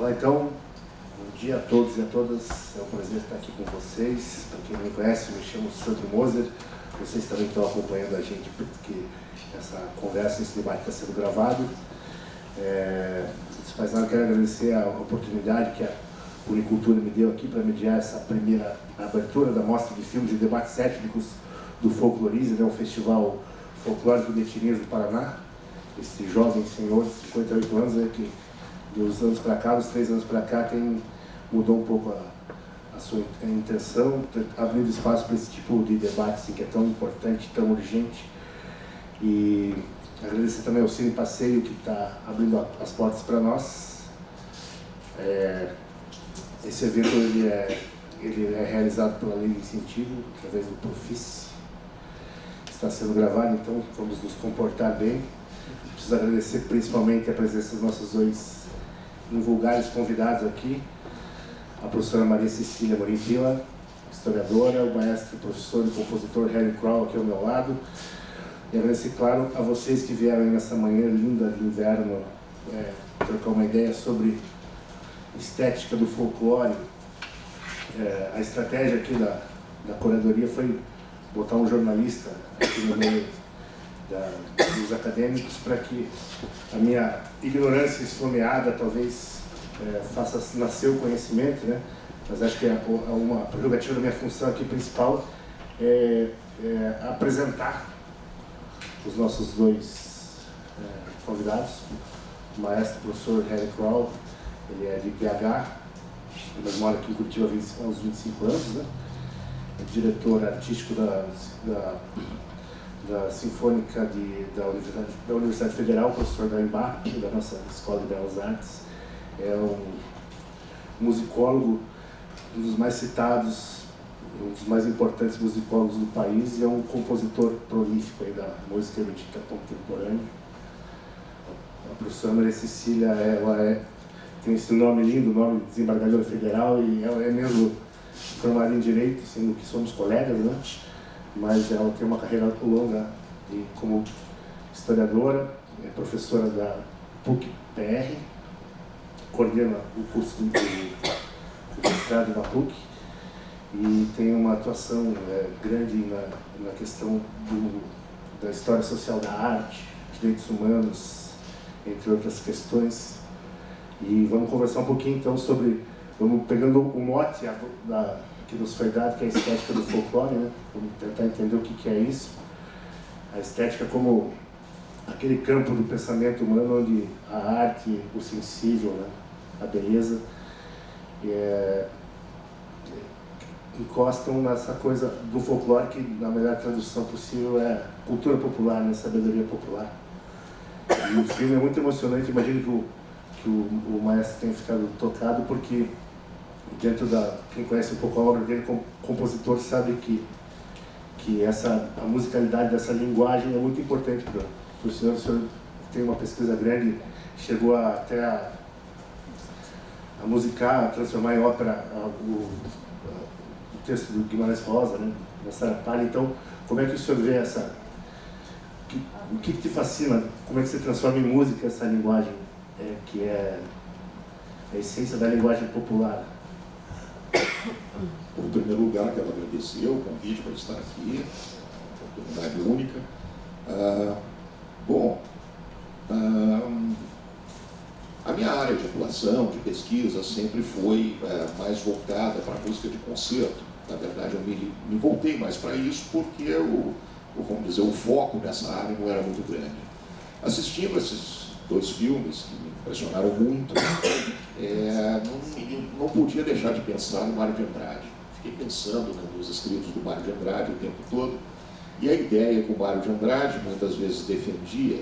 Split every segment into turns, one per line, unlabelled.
Olá, então, bom dia a todos e a todas, é um prazer estar aqui com vocês. Para quem não me conhece, me chamo Sandro Moser, vocês também estão acompanhando a gente, porque essa conversa, esse debate está sendo gravado. Antes de mais nada, quero agradecer a oportunidade que a Unicultura me deu aqui para mediar essa primeira abertura da Mostra de Filmes e Debates Étnicos do Folclorize, né, o Festival Folclórico de Etnias do Paraná. Esse jovem senhor de 58 anos, que dos anos para cá, dos 3 anos para cá, mudou um pouco a sua intenção, abrindo espaço para esse tipo de debate assim, que é tão importante, tão urgente. E agradecer também ao Cine Passeio, que está abrindo as portas para nós. Esse evento ele é realizado pela Lei de Incentivo, através do Profis. Está sendo gravado, então vamos nos comportar bem. Preciso agradecer principalmente a presença dos nossos dois invulgares convidados aqui, a professora Maria Cecília Morim Pila, historiadora, o maestro, professor e compositor Harry Crow aqui ao meu lado. E agradecer, claro, a vocês que vieram aí nessa manhã linda de inverno trocar uma ideia sobre estética do folclore. A estratégia aqui da curadoria foi botar um jornalista aqui no meio dos acadêmicos, para que a minha ignorância esfomeada talvez faça nascer o conhecimento, né? Mas acho que uma prerrogativa da minha função aqui principal é apresentar os nossos dois convidados. O maestro professor Harry Crow, ele é de BH, mas mora aqui em Curitiba há uns 25 anos, né? É diretor artístico da Sinfônica da Universidade Federal, professor da IMBAP, da nossa Escola de Belas Artes. É um musicólogo, um dos mais citados, um dos mais importantes musicólogos do país, e é um compositor prolífico aí da música erudita contemporânea. A professora Maria Cecília, ela tem esse nome lindo, nome de desembargadora federal, e ela é mesmo formada em Direito, sendo que somos colegas, né? Mas ela tem uma carreira longa como historiadora, é professora da PUC-PR, coordena o curso de mestrado na PUC e tem uma atuação grande na questão da história social da arte, direitos humanos, entre outras questões. E vamos conversar um pouquinho então vamos pegando o mote que nos foi dado, que é a estética do folclore, né? Vamos tentar entender o que é isso. A estética como aquele campo do pensamento humano onde a arte, o sensível, né? A beleza, encostam nessa coisa do folclore que, na melhor tradução possível, é cultura popular, né? Sabedoria popular. E o filme é muito emocionante, imagino que o maestro tenha ficado tocado, porque quem conhece um pouco a obra dele como compositor sabe que a musicalidade dessa linguagem é muito importante para o senhor. O senhor tem uma pesquisa grande, chegou até a musicar, a transformar em ópera o texto do Guimarães Rosa, né, da Sara Palha. Então, como é que o senhor vê o que te fascina, como é que você transforma em música essa linguagem, que é a essência da linguagem popular?
Em primeiro lugar, quero agradecer o convite para estar aqui, uma oportunidade única. A minha área de atuação, de pesquisa, sempre foi mais voltada para a música de concerto. Na verdade, eu me voltei mais para isso porque vamos dizer, o foco nessa área não era muito grande. Assistindo esses 2 filmes que me impressionaram muito, não podia deixar de pensar no Mário de Andrade. Fiquei pensando nos escritos do Mário de Andrade o tempo todo, e a ideia que o Mário de Andrade muitas vezes defendia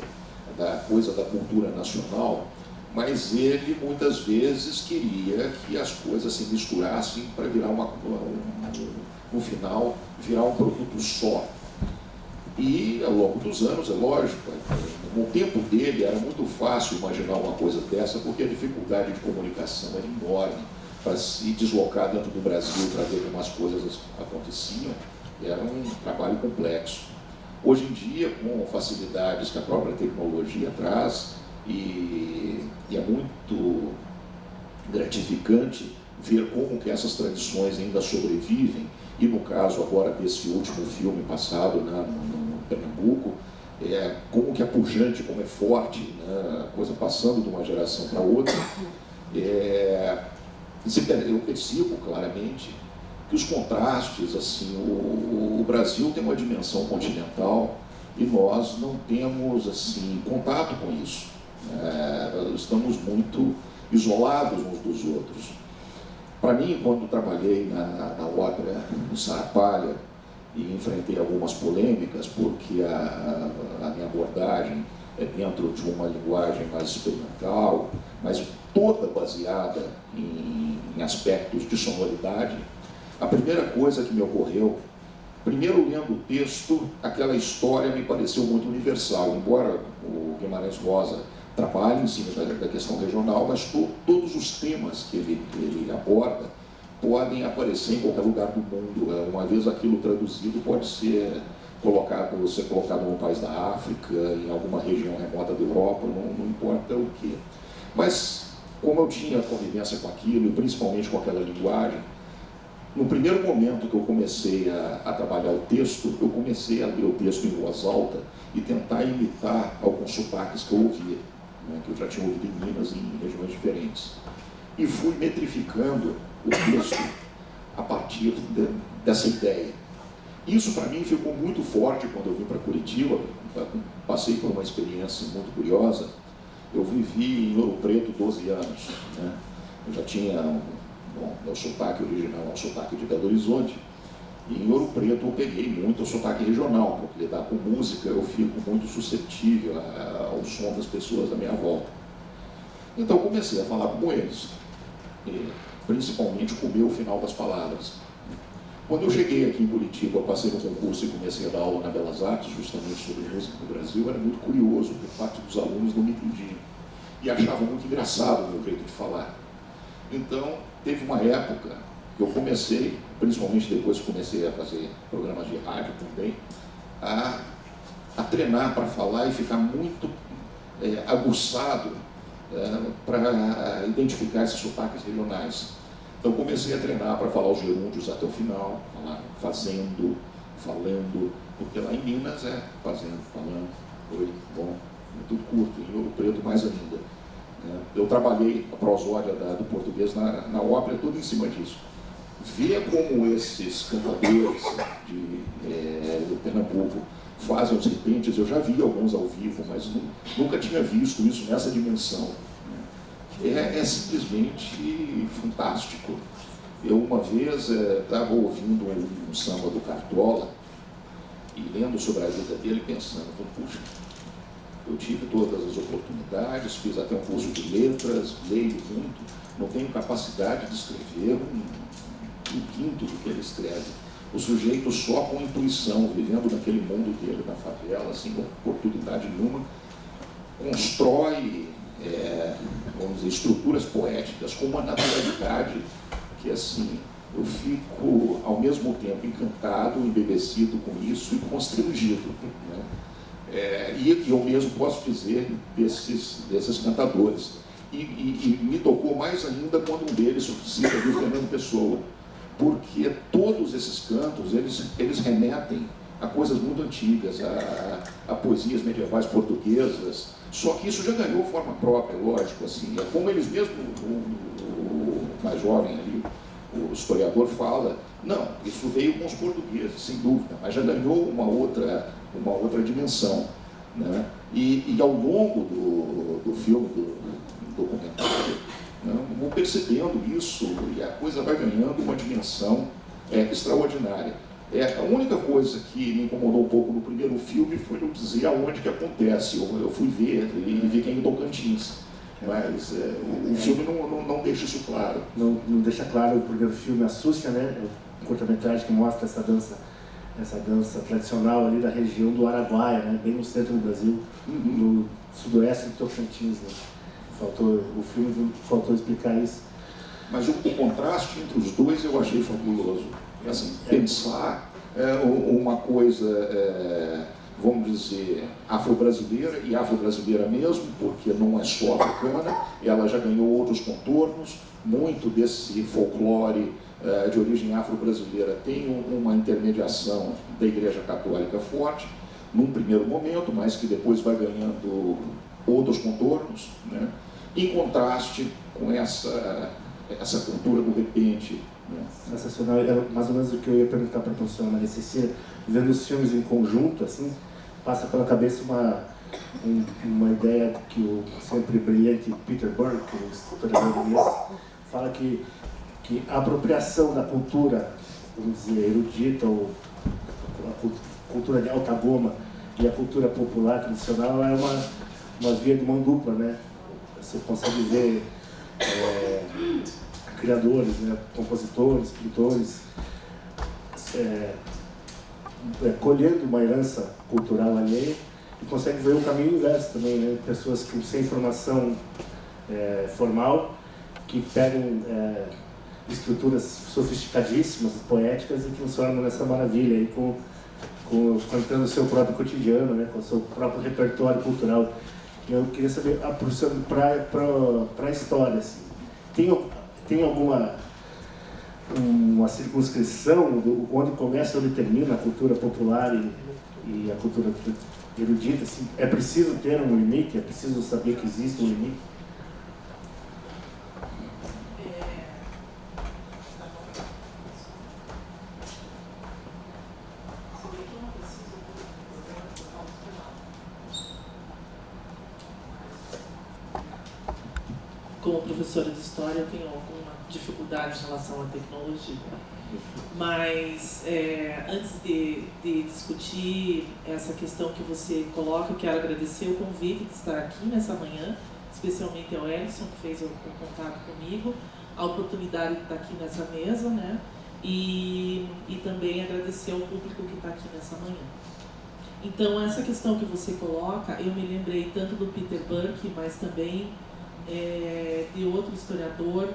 da coisa da cultura nacional, mas ele muitas vezes queria que as coisas se misturassem para virar no final, virar um produto só. E ao longo dos anos, é lógico, no tempo dele era muito fácil imaginar uma coisa dessa, porque a dificuldade de comunicação era enorme. Para se deslocar dentro do Brasil para ver como as coisas aconteciam, era um trabalho complexo. Hoje em dia, com facilidades que a própria tecnologia traz, e é muito gratificante ver como que essas tradições ainda sobrevivem, e no caso agora desse último filme passado, né, no Pernambuco, como que é pujante, como é forte, né, a coisa passando de uma geração para outra. Eu percebo claramente que os contrastes, assim, o Brasil tem uma dimensão continental e nós não temos assim contato com isso. Estamos muito isolados uns dos outros. Para mim, quando trabalhei na ópera no Sarapalha e enfrentei algumas polêmicas, porque a minha abordagem é dentro de uma linguagem mais experimental, mas toda baseada em aspectos de sonoridade, a primeira coisa que me ocorreu, primeiro lendo o texto, aquela história me pareceu muito universal, embora o Guimarães Rosa trabalhe em cima da questão regional, mas todos os temas que ele aborda podem aparecer em qualquer lugar do mundo. Uma vez aquilo traduzido, pode ser colocado no país da África, em alguma região remota da Europa, não importa o quê. Mas, como eu tinha convivência com aquilo, e principalmente com aquela linguagem, no primeiro momento que eu comecei a trabalhar o texto, eu comecei a ler o texto em voz alta e tentar imitar alguns sotaques que eu ouvia, né, que eu já tinha ouvido em Minas, em regiões diferentes. E fui metrificando o texto a partir dessa ideia. Isso para mim ficou muito forte quando eu vim para Curitiba. Passei por uma experiência muito curiosa. Eu vivi em Ouro Preto 12 anos, né? Eu já tinha, meu sotaque original é um sotaque de Belo Horizonte, e em Ouro Preto eu peguei muito o sotaque regional, porque lidar com música eu fico muito suscetível ao som das pessoas da minha volta. Então eu comecei a falar como eles, principalmente comer o final das palavras. Quando eu cheguei aqui em Curitiba, eu passei no concurso e comecei a dar aula na Belas Artes, justamente sobre música no Brasil, era muito curioso, porque parte dos alunos não me entendiam e achavam muito engraçado o meu jeito de falar. Então, teve uma época que eu comecei, principalmente depois que comecei a fazer programas de rádio também, a treinar para falar e ficar muito aguçado para identificar esses sotaques regionais. Então comecei a treinar para falar os gerúndios até o final, falar fazendo, falando, porque lá em Minas é fazendo, falando, oi, bom, é tudo curto, em Ouro Preto mais ainda. Eu trabalhei a prosódia do português na ópera, tudo em cima disso. Ver como esses cantadores do Pernambuco fazem os repentes, eu já vi alguns ao vivo, mas nunca tinha visto isso nessa dimensão. É simplesmente fantástico. Eu uma vez estava ouvindo um samba do Cartola e lendo sobre a vida dele, pensando, puxa, eu tive todas as oportunidades, fiz até um curso de letras, leio muito, não tenho capacidade de escrever um quinto do que ele escreve. O sujeito só com intuição, vivendo naquele mundo dele, na favela, sem oportunidade nenhuma, constrói vamos dizer, estruturas poéticas com uma naturalidade que, assim, eu fico ao mesmo tempo encantado, embevecido com isso e constrangido, né? E eu mesmo posso dizer desses cantadores. E me tocou mais ainda quando um deles cita o Fernando Pessoa, porque todos esses cantos, eles remetem a coisas muito antigas, a poesias medievais portuguesas, só que isso já ganhou forma própria, lógico, assim, é como eles mesmos, o mais jovem ali, o historiador fala, não, isso veio com os portugueses, sem dúvida, mas já ganhou uma outra dimensão, né? E ao longo do filme, do documentário, né, vou percebendo isso e a coisa vai ganhando uma dimensão extraordinária. A única coisa que me incomodou um pouco no primeiro filme foi não dizer aonde que acontece. Eu fui ver e vi que é em Tocantins, mas o filme não deixa isso claro.
Não deixa claro. O primeiro filme, a Súcia, né, um curta-metragem que mostra essa dança tradicional ali da região do Araguaia, né, bem no centro do Brasil, no sudoeste do Tocantins, né. O filme faltou explicar isso.
Mas o contraste entre os dois eu achei fabuloso. Assim, pensar uma coisa vamos dizer, afro-brasileira, e afro-brasileira mesmo, porque não é só africana, ela já ganhou outros contornos, muito desse folclore de origem afro-brasileira tem uma intermediação da Igreja Católica forte, num primeiro momento, mas que depois vai ganhando outros contornos, né? Em contraste com essa cultura do repente. Né?
Sensacional, era mais ou menos o que eu ia perguntar para a professora Maria Cecília, vendo os filmes em conjunto, assim, passa pela cabeça uma ideia que o sempre brilhante Peter Burke, o historiador inglês, fala que a apropriação da cultura, vamos dizer, erudita, ou a cultura de alta goma e a cultura popular tradicional é uma via de mão dupla, né? Você consegue ver criadores, né? Compositores, pintores, colhendo uma herança cultural alheia, e consegue ver o caminho inverso também, né? Pessoas que sem formação formal, que pegam estruturas sofisticadíssimas, poéticas, e transformam nessa maravilha aí, contando o seu próprio cotidiano, né? Com o seu próprio repertório cultural. Eu queria saber, professor, para a história, assim, tem alguma uma circunscrição onde começa e onde termina a cultura popular e a cultura erudita? Assim, é preciso ter um limite? É preciso saber que existe um limite?
Como professora de história, eu tenho alguma dificuldade em relação à tecnologia. Mas, antes de discutir essa questão que você coloca, eu quero agradecer o convite de estar aqui nessa manhã, especialmente ao Ellison, que fez o contato comigo, a oportunidade de estar aqui nessa mesa, né? E também agradecer ao público que está aqui nessa manhã. Então, essa questão que você coloca, eu me lembrei tanto do Peter Burke, mas também de outro historiador,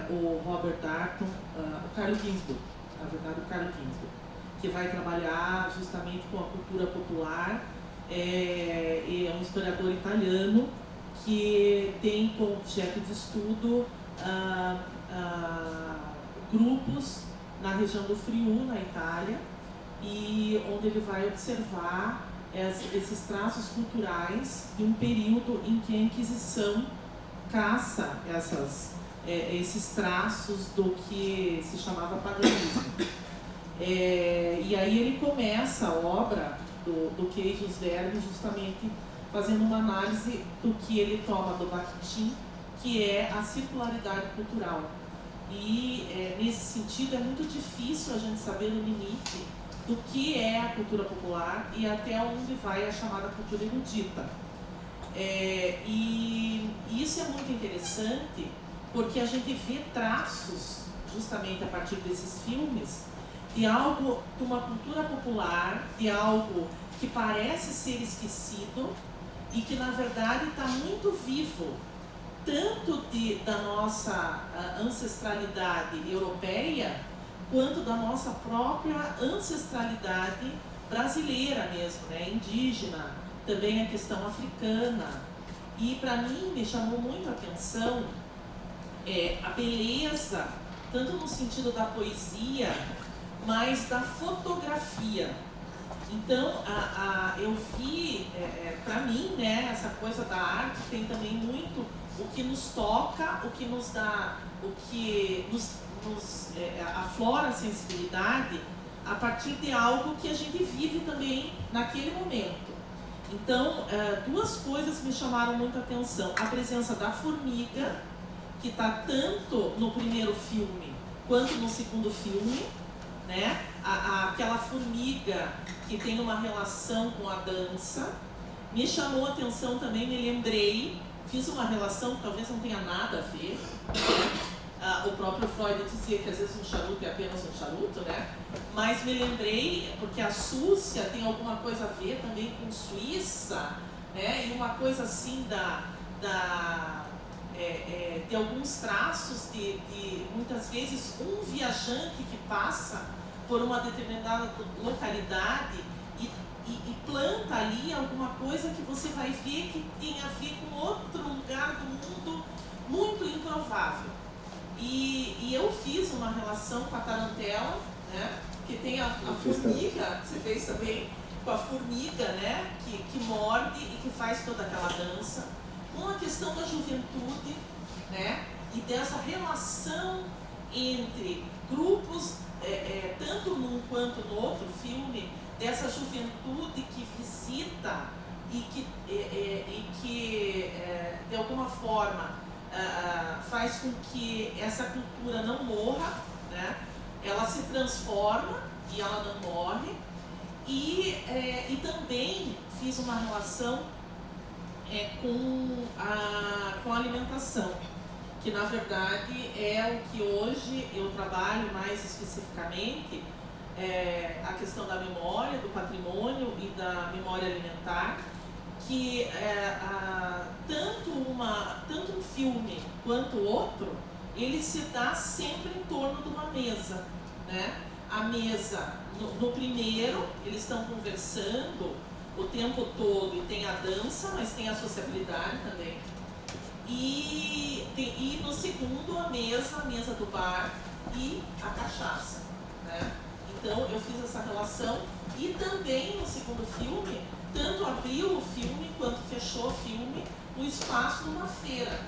o Robert Darnton, o Carlo Ginzburg, na verdade o Carlo Ginzburg, que vai trabalhar justamente com a cultura popular, e é um historiador italiano que tem como objeto de estudo grupos na região do Friuli, na Itália, e onde ele vai observar esses traços culturais de um período em que a Inquisição caça esses traços do que se chamava paganismo. E aí ele começa a obra do Queijo dos Vermes justamente fazendo uma análise do que ele toma do Bakhtin, que é a circularidade cultural. E nesse sentido é muito difícil a gente saber o limite do que é a cultura popular e até onde vai a chamada cultura erudita. E isso é muito interessante porque a gente vê traços, justamente a partir desses filmes, de uma cultura popular, de algo que parece ser esquecido e que na verdade está muito vivo, tanto da nossa ancestralidade europeia, quanto da nossa própria ancestralidade brasileira mesmo, né? Indígena, também a questão africana. E para mim me chamou muito a atenção a beleza, tanto no sentido da poesia, mas da fotografia. Então eu vi, para mim, né, essa coisa da arte tem também muito o que nos toca, o que nos dá, o que nos aflora a sensibilidade a partir de algo que a gente vive também naquele momento. Então, duas coisas me chamaram muita atenção. A presença da formiga, que está tanto no primeiro filme quanto no segundo filme, né? Aquela formiga que tem uma relação com a dança. Me chamou a atenção também, me lembrei, fiz uma relação que talvez não tenha nada a ver, né? O próprio Freud dizia que às vezes um charuto é apenas um charuto, né? Mas me lembrei, porque a Súcia tem alguma coisa a ver também com Suíça, né? E uma coisa assim de alguns traços de muitas vezes um viajante que passa por uma determinada localidade e e planta ali alguma coisa que você vai ver que tem a ver com outro lugar do mundo muito improvável. E eu fiz uma relação com a tarantela, né? Que tem a formiga, você fez também, com a formiga, né? Que morde e que faz toda aquela dança, com a questão da juventude, né? E dessa relação entre grupos, tanto num quanto no outro filme, dessa juventude que visita e que de alguma forma faz com que essa cultura não morra, né? Ela se transforma e ela não morre. E também fiz uma relação com a alimentação, que na verdade é o que hoje eu trabalho mais especificamente, a questão da memória, do patrimônio e da memória alimentar, que tanto um filme quanto o outro, ele se dá sempre em torno de uma mesa, né? A mesa, no primeiro, eles estão conversando o tempo todo, e tem a dança, mas tem a sociabilidade também. E no segundo, a mesa do bar e a cachaça, né? Então eu fiz essa relação, e também no segundo filme, tanto abriu o filme quanto fechou o filme o espaço numa feira,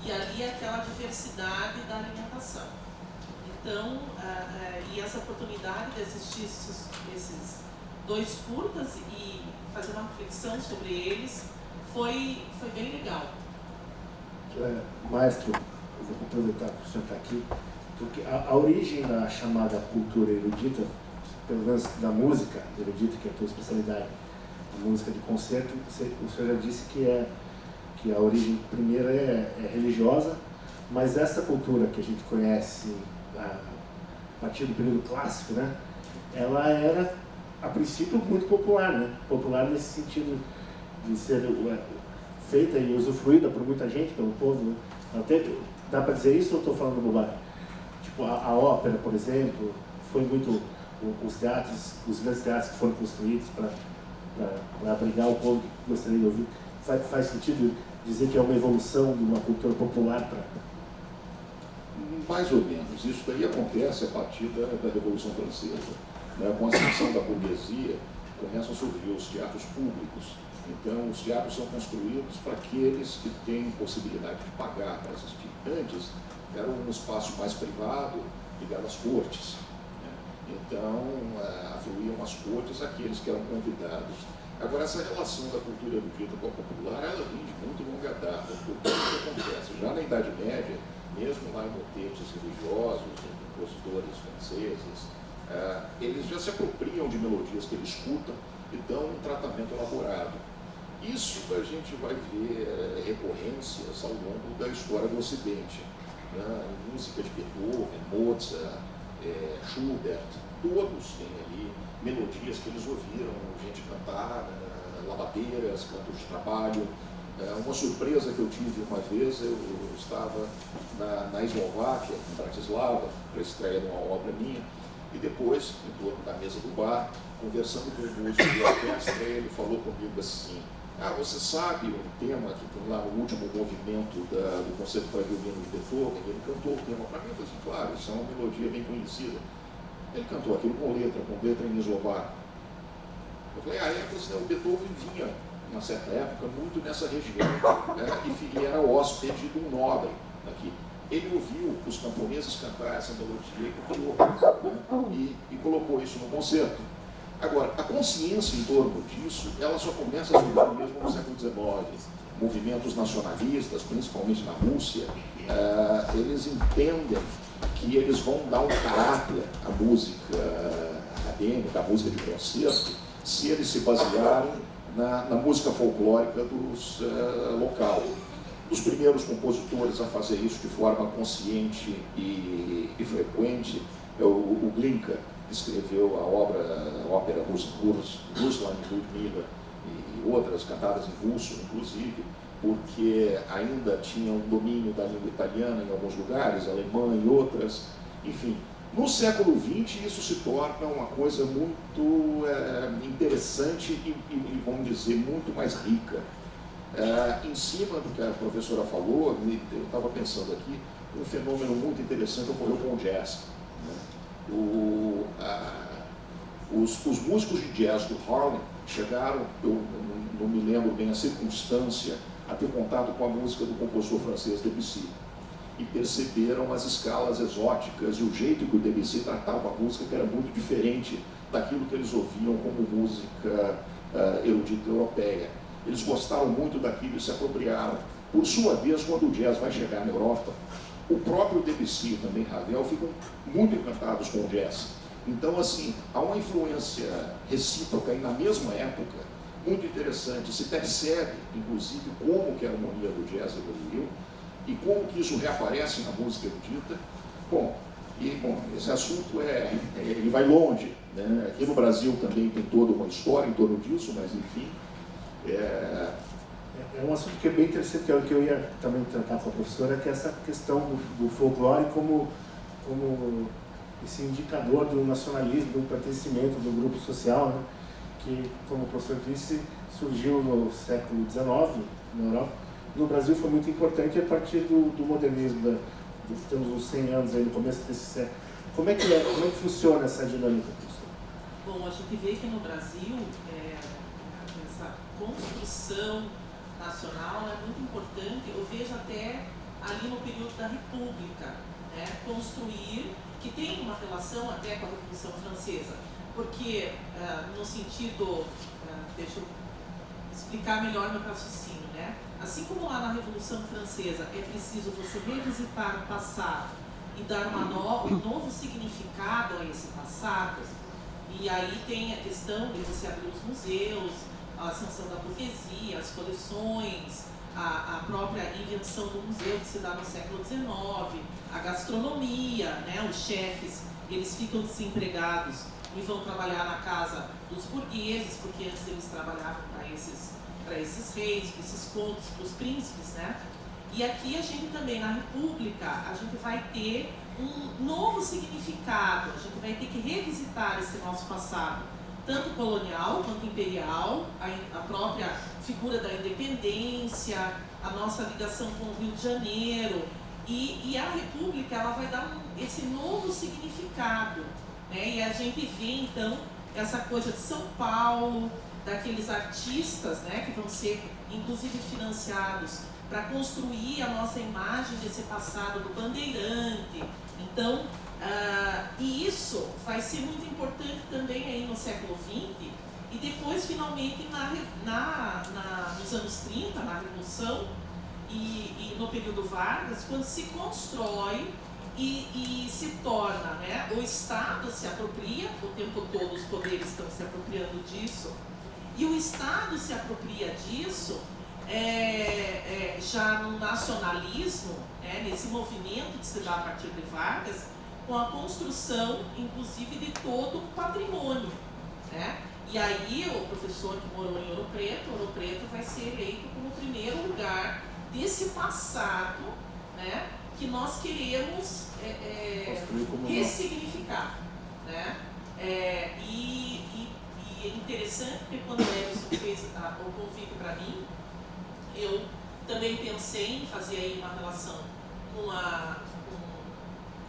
e ali é aquela diversidade da alimentação. Então, e essa oportunidade de assistir esses dois curtas e fazer uma reflexão sobre eles foi bem legal.
Maestro, eu vou aproveitar que o senhor está aqui, porque a origem da chamada cultura erudita, pelo menos da música erudita, que é a tua especialidade, a música de concerto, o senhor já disse que a origem primeira é religiosa, mas essa cultura que a gente conhece a partir do período clássico, né, ela era, a princípio, muito popular, né? Popular nesse sentido de ser feita e usufruída por muita gente, pelo povo, né? Até, dá para dizer isso ou estou falando bobagem? Tipo, a ópera, por exemplo, foi muito... Os teatros, os grandes teatros que foram construídos para abrigar o povo que gostaria de ouvir, faz sentido dizer que é uma evolução de uma cultura popular para...
Mais ou menos. Isso daí acontece a partir da Revolução Francesa. Né? Com a ascensão da burguesia, começam a surgir os teatros públicos. Então, os teatros são construídos para aqueles que têm possibilidade de pagar para assistir. Antes, era um espaço mais privado, ligado às cortes. Né? Então, afluíam às cortes aqueles que eram convidados. Agora, essa relação da cultura erudita com a popular, ela vem de muito longa data. Porque o que acontece? Já na Idade Média, mesmo lá em motetes religiosos, em compositores franceses, eles já se apropriam de melodias que eles escutam e dão um tratamento elaborado. Isso a gente vai ver recorrências ao longo da história do Ocidente. Né? Música de Beethoven, Mozart, Schubert, todos têm ali melodias que eles ouviram, gente cantar, lavadeiras, cantos de trabalho. Uma surpresa que eu tive uma vez, eu estava na Eslováquia, em Bratislava, para a estreia de uma obra minha, e depois, em torno da mesa do bar, conversando com o músico da orquestra, ele falou comigo assim: você sabe o tema que tem lá no último movimento do concerto para violino de Beethoven? Ele cantou o tema para mim. Eu falei assim: claro, isso é uma melodia bem conhecida. Ele cantou aquilo com letra em eslovaco. Eu falei: o Beethoven vinha, na certa época, muito nessa região, né, e era hóspede de um nobre aqui. Ele ouviu os camponeses cantar essa melodia e copiou, né, e colocou isso no concerto. Agora, a consciência em torno disso, ela só começa a surgir mesmo no século XIX. Movimentos nacionalistas, principalmente na Rússia, eles entendem que eles vão dar um caráter à música acadêmica, à música de concerto, se eles se basearem na música folclórica local. Os primeiros compositores a fazer isso de forma consciente e frequente é o Glinka, que escreveu a ópera Ruslan e Ludmila e outras cantadas em russo, inclusive, porque ainda tinha um domínio da língua italiana em alguns lugares, alemã em outras, enfim. No século XX, isso se torna uma coisa muito interessante e, vamos dizer, muito mais rica. Em cima do que a professora falou, eu estava pensando aqui, um fenômeno muito interessante ocorreu com o jazz. Né? Os músicos de jazz do Harlem chegaram, eu não me lembro bem a circunstância, a ter contato com a música do compositor francês Debussy. E perceberam as escalas exóticas e o jeito que o Debussy tratava a música, que era muito diferente daquilo que eles ouviam como música erudita europeia. Eles gostaram muito daquilo e se apropriaram. Por sua vez, quando o jazz vai chegar na Europa, o próprio Debussy e também Ravel ficam muito encantados com o jazz. Então, assim, há uma influência recíproca e na mesma época, muito interessante. Se percebe, inclusive, como que a harmonia do jazz evoluiu, e como que isso reaparece na música erudita. Bom, esse assunto ele vai longe, né? Aqui no Brasil também tem toda uma história em torno disso, mas enfim.
É um assunto que é bem interessante, que é o que eu ia também tratar com a professora, que é essa questão do folclore como esse indicador do nacionalismo, do pertencimento do grupo social, né? Que, como o professor disse, surgiu no século XIX na Europa. No Brasil foi muito importante a partir do modernismo, temos uns 100 anos aí no começo desse século. Como é que funciona essa dinâmica, professor?
Bom, a gente vê que no Brasil essa construção nacional é muito importante. Eu vejo até ali no período da República, né, construir, que tem uma relação até com a Revolução Francesa, porque no sentido, deixa eu explicar melhor meu raciocínio, né? Assim como lá na Revolução Francesa é preciso você revisitar o passado e dar um novo significado a esse passado, e aí tem a questão de você abrir os museus, a ascensão da burguesia, as coleções, a própria invenção do museu que se dá no século XIX, a gastronomia, né? Os chefes, eles ficam desempregados e vão trabalhar na casa dos burgueses, porque antes eles trabalhavam para esses reis, para esses condes, para os príncipes, né? E aqui a gente também, na República, a gente vai ter um novo significado, a gente vai ter que revisitar esse nosso passado, tanto colonial quanto imperial, a própria figura da independência, a nossa ligação com o Rio de Janeiro, e a República ela vai dar esse novo significado, né? E a gente vê então essa coisa de São Paulo, daqueles artistas, né, que vão ser inclusive financiados para construir a nossa imagem desse passado do bandeirante. Então, e isso vai ser muito importante também aí no século XX e depois finalmente nos anos 30, na Revolução e no período Vargas, quando se constrói e se torna, né, o Estado se apropria, o tempo todo os poderes estão se apropriando disso, e o Estado se apropria disso já no nacionalismo, nesse movimento que se dá a partir de Vargas, com a construção, inclusive, de todo o patrimônio, né? E aí o professor que morou em Ouro Preto vai ser eleito como o primeiro lugar desse passado, né, que nós queremos ressignificar, né? E é interessante porque quando o Emerson fez o convite para mim, eu também pensei em fazer aí uma relação com a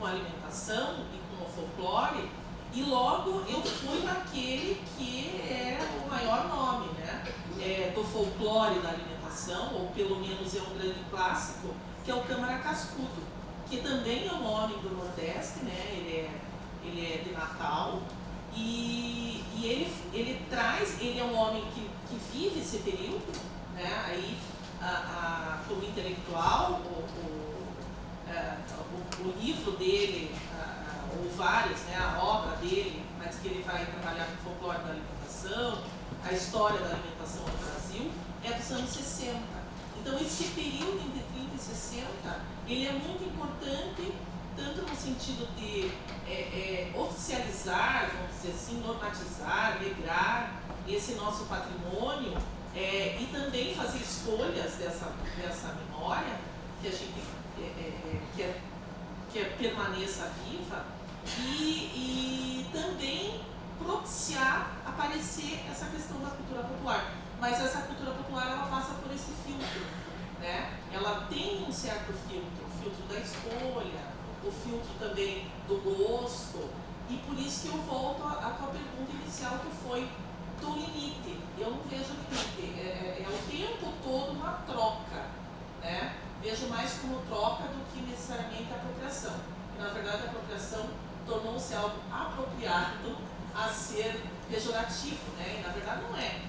alimentação e com o folclore, e logo eu fui naquele que é o maior nome, né? Do folclore da alimentação, ou pelo menos é um grande clássico, que é o Câmara Cascudo, que também é um homem do Nordeste, né? Ele é de Natal, e ele é um homem que vive esse período, né? Aí, como intelectual, o livro dele, ou vários, né, a obra dele, mas que ele vai trabalhar com o folclore da alimentação, a história da alimentação no Brasil, é dos anos 60. Então, esse período entre 30 e 60, ele é muito importante, tanto no sentido de oficializar, vamos dizer assim, normatizar, regrar esse nosso patrimônio, e também fazer escolhas dessa memória que a gente quer permaneça viva, e também propiciar aparecer essa questão da cultura popular. Mas essa cultura popular, ela passa por esse filtro, né? Ela tem um certo filtro, o filtro da escolha, o filtro também do gosto, e por isso que eu volto à tua pergunta inicial, que foi do limite. Eu não vejo limite, é o tempo todo uma troca, né? Vejo mais como troca do que necessariamente apropriação. E, na verdade, a apropriação tornou-se algo apropriado a ser pejorativo, né? E, na verdade, não é,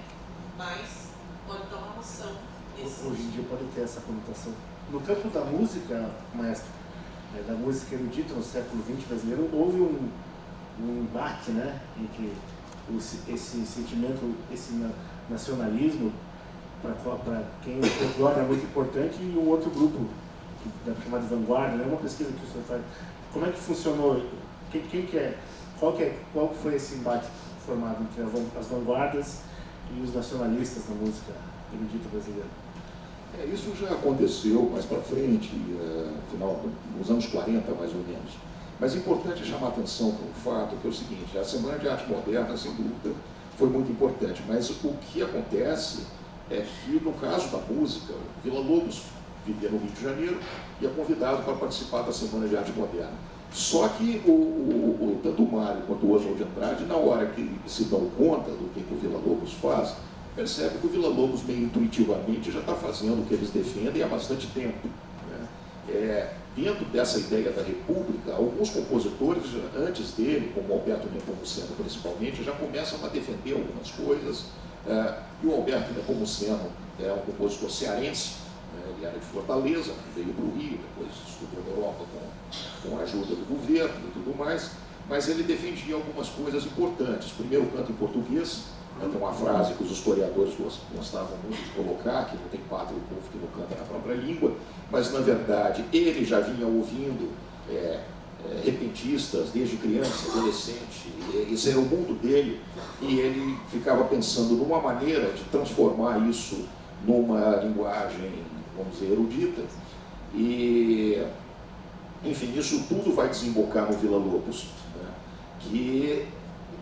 mas pode dar uma noção.
Hoje em dia pode ter essa conotação. No campo da música, maestro, da música erudita no século XX brasileiro, houve um embate, né, entre esse sentimento, esse nacionalismo, para quem o folclore é muito importante, e o outro grupo, que dá para chamar de vanguarda, né? Uma pesquisa que o senhor faz. Como é que funcionou? Qual foi esse embate formado entre as vanguardas e os nacionalistas da música erudita brasileira?
Isso já aconteceu mais para frente, final nos anos 40, mais ou menos. Mas é importante chamar a atenção para o fato que é o seguinte: a Semana de Arte Moderna, sem dúvida, foi muito importante, mas o que acontece é que, no caso da música, Vila Lobos vivia no Rio de Janeiro e é convidado para participar da Semana de Arte Moderna. Só que tanto o Mário quanto o Oswald de Andrade, na hora que se dão conta do que o Vila Lobos faz, percebe que o Vila Lobos, meio intuitivamente, já está fazendo o que eles defendem há bastante tempo, né? Dentro dessa ideia da República, alguns compositores, antes dele, como Alberto Nepomuceno principalmente, já começam a defender algumas coisas. E o Alberto Nepomuceno é um compositor cearense, ele era de Fortaleza, veio para o Rio, depois estudou na Europa com a ajuda do governo e tudo mais, mas ele defendia algumas coisas importantes. Primeiro, o canto em português. Tem uma frase que os historiadores gostavam muito de colocar, que não tem pátria o povo que não canta na própria língua, mas, na verdade, ele já vinha ouvindo repentistas desde criança, adolescente, esse era o mundo dele, e ele ficava pensando numa maneira de transformar isso numa linguagem, vamos dizer, erudita, e, enfim, isso tudo vai desembocar no Vila Lobos, né?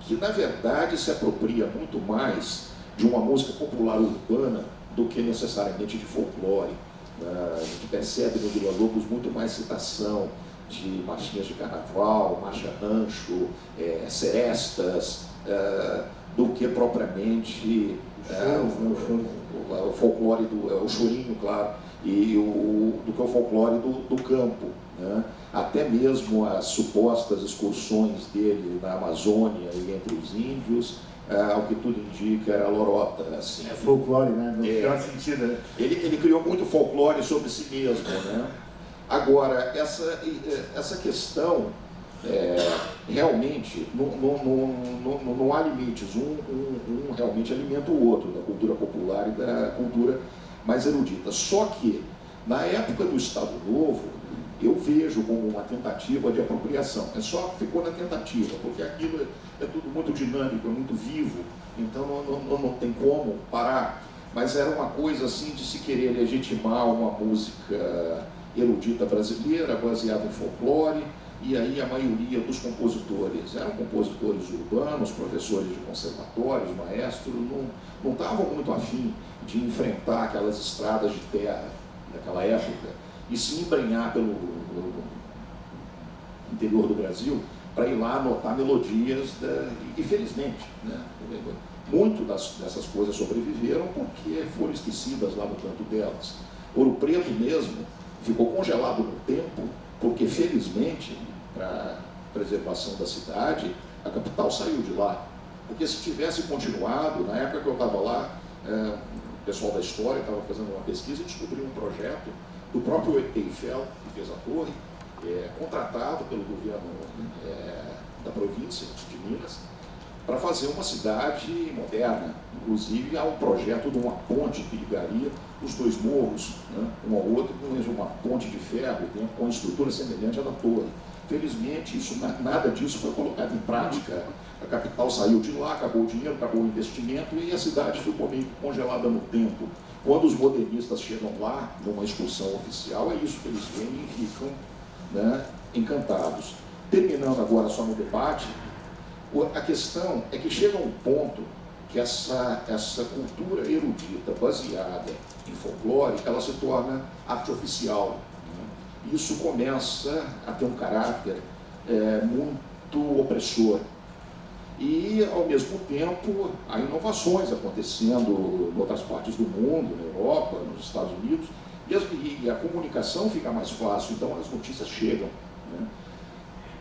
que na verdade se apropria muito mais de uma música popular urbana do que necessariamente de folclore. A gente percebe no Vila Lobos muito mais citação de marchinhas de carnaval, marcha rancho, serestas, do que propriamente o folclore, o chorinho, claro, e do que o folclore do campo, né? Até mesmo as supostas excursões dele na Amazônia e entre os índios, ao que tudo indica, era lorota. Assim.
É folclore, né? No pior sentido, né?
Ele criou muito folclore sobre si mesmo, né? Agora, essa questão, realmente, não há limites. Um realmente alimenta o outro, da cultura popular e da cultura mais erudita. Só que, na época do Estado Novo, eu vejo como uma tentativa de apropriação. Só ficou na tentativa, porque aquilo é tudo muito dinâmico, é muito vivo, então não tem como parar. Mas era uma coisa assim de se querer legitimar uma música erudita brasileira, baseada em folclore, e aí a maioria dos compositores eram compositores urbanos, professores de conservatórios, maestros, não estavam muito afim de enfrentar aquelas estradas de terra daquela época e se embrenhar pelo interior do Brasil para ir lá anotar melodias, e felizmente, né, muito dessas coisas sobreviveram porque foram esquecidas lá no canto delas. Ouro Preto mesmo ficou congelado no tempo porque, felizmente, para a preservação da cidade, a capital saiu de lá. Porque se tivesse continuado, na época que eu estava lá, o pessoal da história estava fazendo uma pesquisa e descobriu um projeto do próprio Eiffel, que fez a torre, contratado pelo governo da província de Minas, para fazer uma cidade moderna. Inclusive, há um projeto de uma ponte que ligaria os dois morros, né, um ao outro, com uma ponte de ferro, com estrutura semelhante à da torre. Felizmente, nada disso foi colocado em prática. A capital saiu de lá, acabou o dinheiro, acabou o investimento e a cidade ficou meio congelada no tempo. Quando os modernistas chegam lá, numa excursão oficial, é isso que eles veem e ficam, né, encantados. terminando agora só no debate, a questão é que chega um ponto que essa cultura erudita baseada em folclore, ela se torna arte oficial. Né? Isso começa a ter um caráter muito opressor. E, ao mesmo tempo, há inovações acontecendo em outras partes do mundo, na Europa, nos Estados Unidos, e a comunicação fica mais fácil, então as notícias chegam. Né?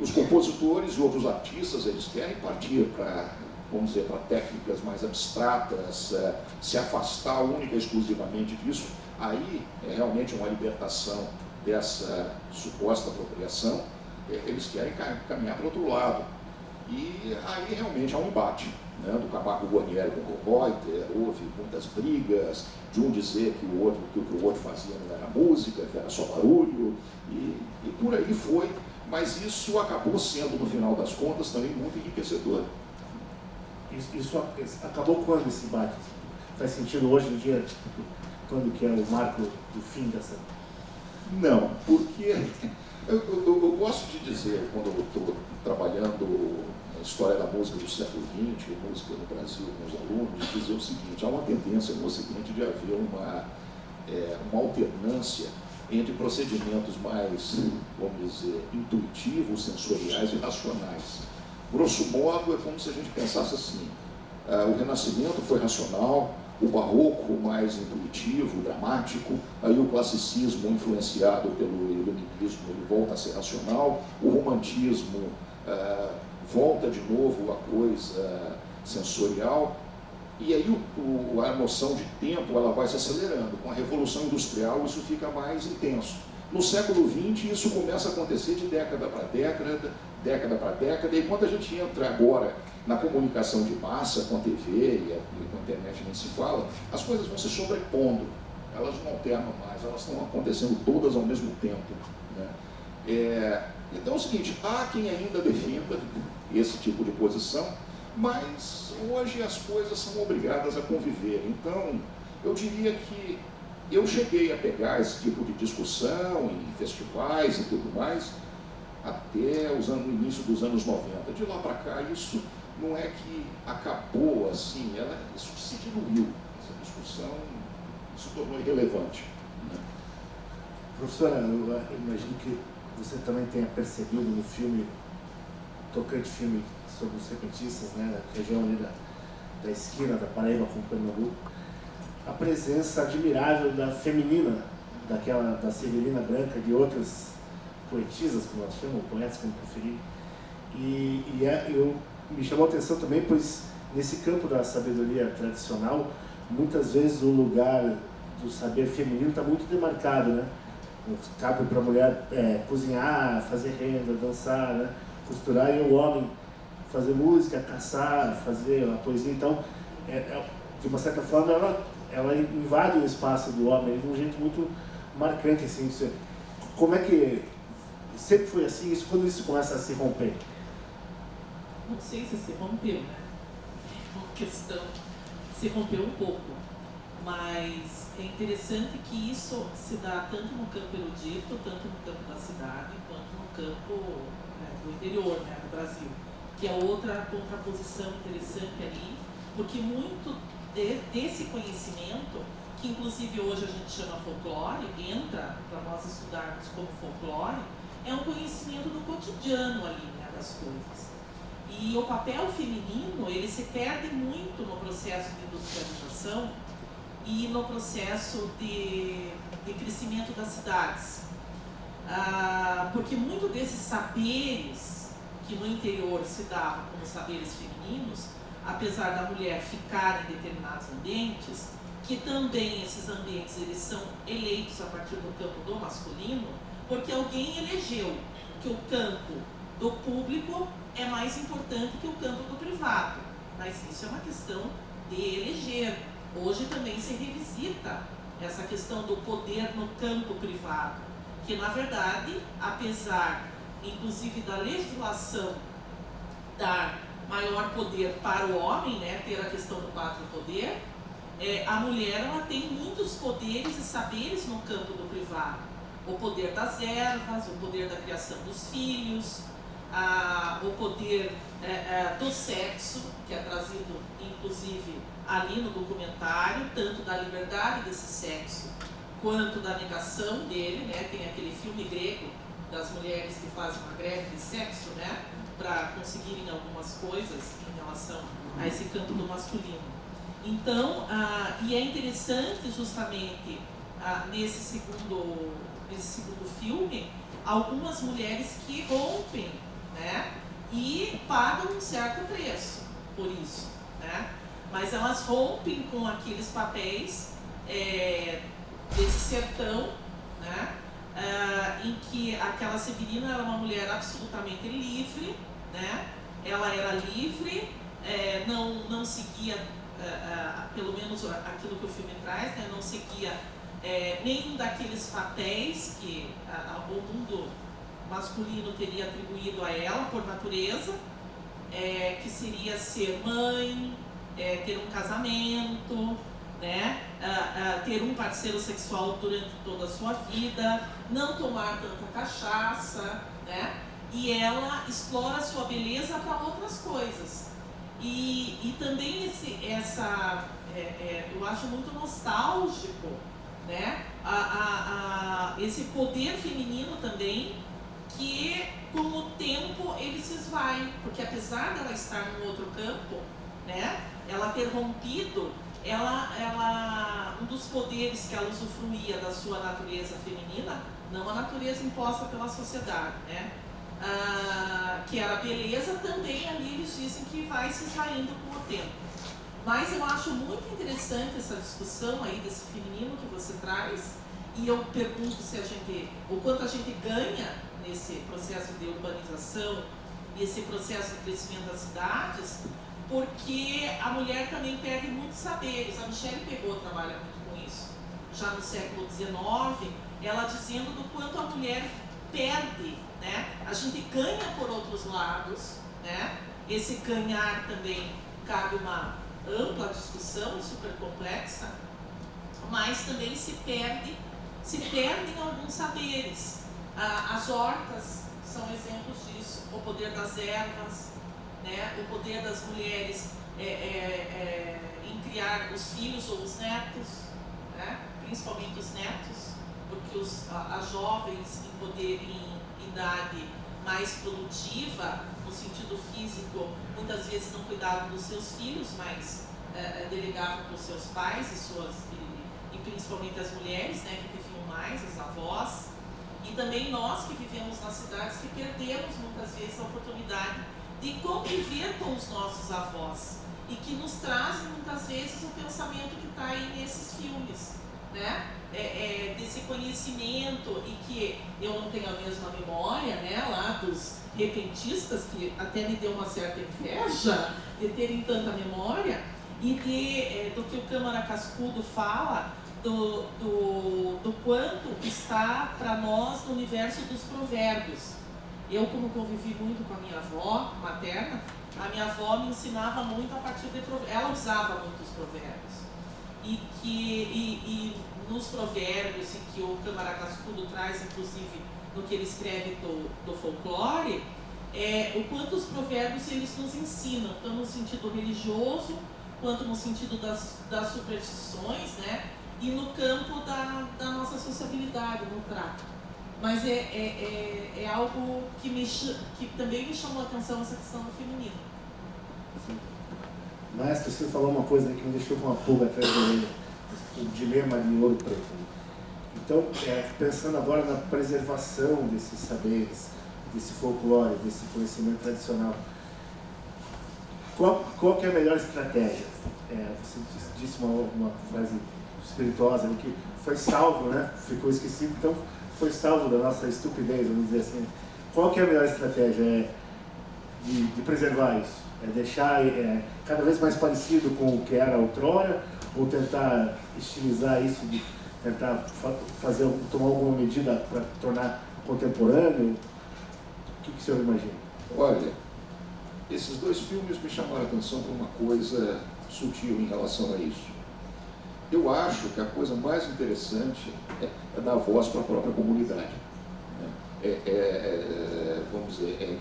Os compositores e outros artistas, eles querem partir para, vamos dizer, para técnicas mais abstratas, se afastar única e exclusivamente disso. Aí é realmente uma libertação dessa suposta apropriação. Eles querem caminhar para o outro lado. E aí realmente há um embate, né, do Camargo Guarnieri com o Reuter, houve muitas brigas, de um dizer que o que o outro fazia não era música, que era só barulho, e por aí foi, mas isso acabou sendo, no final das contas, também muito enriquecedor.
Isso acabou quando esse embate? Faz sentido hoje em dia, quando que é o marco do fim dessa...
Não, porque eu gosto de dizer, quando eu estou trabalhando a história da música do século XX, música no Brasil com os alunos, dizer o seguinte: há uma tendência no Ocidente de haver uma alternância entre procedimentos mais, vamos dizer, intuitivos, sensoriais e racionais. Grosso modo, é como se a gente pensasse assim: o Renascimento foi racional, o Barroco mais intuitivo, dramático, aí o classicismo influenciado pelo iluminismo, ele volta a ser racional, o romantismo volta de novo a coisa sensorial, e aí a noção de tempo ela vai se acelerando. Com a Revolução Industrial isso fica mais intenso. No século XX isso começa a acontecer de década para década, e quando a gente entra agora na comunicação de massa, com a TV e com a internet nem se fala, as coisas vão se sobrepondo, elas não alternam mais, elas estão acontecendo todas ao mesmo tempo. Né? Então é o seguinte, há quem ainda defenda esse tipo de posição, mas hoje as coisas são obrigadas a conviver. Então, eu diria que eu cheguei a pegar esse tipo de discussão em festivais e tudo mais, até no início dos anos 90. De lá para cá, isso não é que acabou assim, isso se diluiu, essa discussão se tornou irrelevante. Né?
Professora, eu imagino que você também tenha percebido no filme, tocante filme sobre os repentistas, né, na região ali da esquina da Paraíba com Pernambuco, a presença admirável da feminina, da Severina Branca, de outras poetisas, como nós chamamos, poetas, como preferir. Me chamou a atenção também, pois nesse campo da sabedoria tradicional, muitas vezes o lugar do saber feminino está muito demarcado, né? Cabe para a mulher cozinhar, fazer renda, dançar, né? Costurar, e o homem fazer música, caçar, fazer a poesia. Então, de uma certa forma, ela invade o espaço do homem de um jeito muito marcante, assim. Como é que sempre foi assim? Isso, quando isso começa a se romper?
Não sei se rompeu, né? É uma questão, se rompeu um pouco, mas é interessante que isso se dá tanto no campo erudito, tanto no campo da cidade, quanto no campo do interior, né, do Brasil, que é outra contraposição interessante ali, porque muito desse conhecimento, que inclusive hoje a gente chama folclore, entra para nós estudarmos como folclore, é um conhecimento do cotidiano ali, né, das coisas. E o papel feminino, ele se perde muito no processo de industrialização e no processo de crescimento das cidades. Porque muito desses saberes que no interior se davam como saberes femininos, apesar da mulher ficar em determinados ambientes, que também esses ambientes eles são eleitos a partir do campo do masculino, porque alguém elegeu que o campo do público é mais importante que o campo do privado. Mas isso é uma questão de eleger. Hoje também se revisita essa questão do poder no campo privado, que na verdade, apesar inclusive da legislação dar maior poder para o homem, né, ter a questão do pátrio poder, a mulher ela tem muitos poderes e saberes no campo do privado. O poder das ervas, o poder da criação dos filhos, o poder do sexo, que é trazido inclusive ali no documentário, tanto da liberdade desse sexo quanto da negação dele, né? Tem aquele filme grego das mulheres que fazem uma greve de sexo, né? Para conseguirem algumas coisas em relação a esse campo do masculino. Então, e é interessante justamente nesse segundo filme, algumas mulheres que rompem, né? E pagam um certo preço por isso, né? Mas elas rompem com aqueles papéis desse sertão, né? Em que aquela Severina era uma mulher absolutamente livre, né? Ela era livre, não seguia, pelo menos aquilo que o filme traz, né? Não seguia nenhum daqueles papéis que o mundo masculino teria atribuído a ela por natureza, que seria ser mãe, ter um casamento, né? Ter um parceiro sexual durante toda a sua vida, não tomar tanta cachaça, né? E ela explora a sua beleza para outras coisas. E também eu acho muito nostálgico, né? Esse poder feminino também, que com o tempo ele se esvai, porque apesar dela estar num outro campo, né? Ela ter rompido, um dos poderes que ela usufruía da sua natureza feminina, não a natureza imposta pela sociedade, né? Que era a beleza, também ali eles dizem que vai se esvaindo com o tempo. Mas eu acho muito interessante essa discussão aí desse feminino que você traz, e eu pergunto o quanto a gente ganha nesse processo de urbanização e esse processo de crescimento das cidades, porque a mulher também perde muitos saberes. A Michelle Perrault trabalha muito com isso, já no século XIX, ela dizendo do quanto a mulher perde, né? A gente ganha por outros lados, né? Esse ganhar também cabe uma ampla discussão, super complexa, mas também se perdem alguns saberes. As hortas são exemplos disso, o poder das ervas, né? O poder das mulheres em criar os filhos ou os netos, né? Principalmente os netos, porque as jovens em idade mais produtiva, no sentido físico, muitas vezes não cuidavam dos seus filhos, mas delegavam para os seus pais e principalmente as mulheres, né, que viviam mais, as avós, e também nós que vivemos nas cidades, que perdemos muitas vezes a oportunidade de conviver com os nossos avós e que nos trazem muitas vezes o pensamento que está aí nesses filmes, né? Desse conhecimento, e que eu não tenho a mesma memória, né, lá dos repentistas, que até me deu uma certa inveja de terem tanta memória, e do que o Câmara Cascudo fala do quanto está para nós no universo dos provérbios. Eu, como convivi muito com a minha avó materna, a minha avó me ensinava muito a partir de provérbios. Ela usava muitos provérbios. E nos provérbios, em que o Câmara Cascudo traz, inclusive, no que ele escreve do folclore, o quanto os provérbios eles nos ensinam, tanto no sentido religioso, quanto no sentido das superstições, né? E no campo da nossa sociabilidade, no trato. Mas é algo que também me chamou a atenção, essa questão do feminino.
Sim. Maestro, você falou uma coisa que me deixou com uma pulga atrás da orelha, o dilema de Ouro Preto. Então, pensando agora na preservação desses saberes, desse folclore, desse conhecimento tradicional, qual que é a melhor estratégia? Você disse uma frase espirituosa, que foi salvo, né? Ficou esquecido, então foi salvo da nossa estupidez, vamos dizer assim. Qual que é a melhor estratégia de preservar isso? Deixar cada vez mais parecido com o que era outrora, ou tentar estilizar isso, de tentar tomar alguma medida para tornar contemporâneo? O que o senhor imagina?
Olha, esses dois filmes me chamaram a atenção por uma coisa sutil em relação a isso. Eu acho que a coisa mais interessante é dar voz para a própria comunidade. Vamos dizer,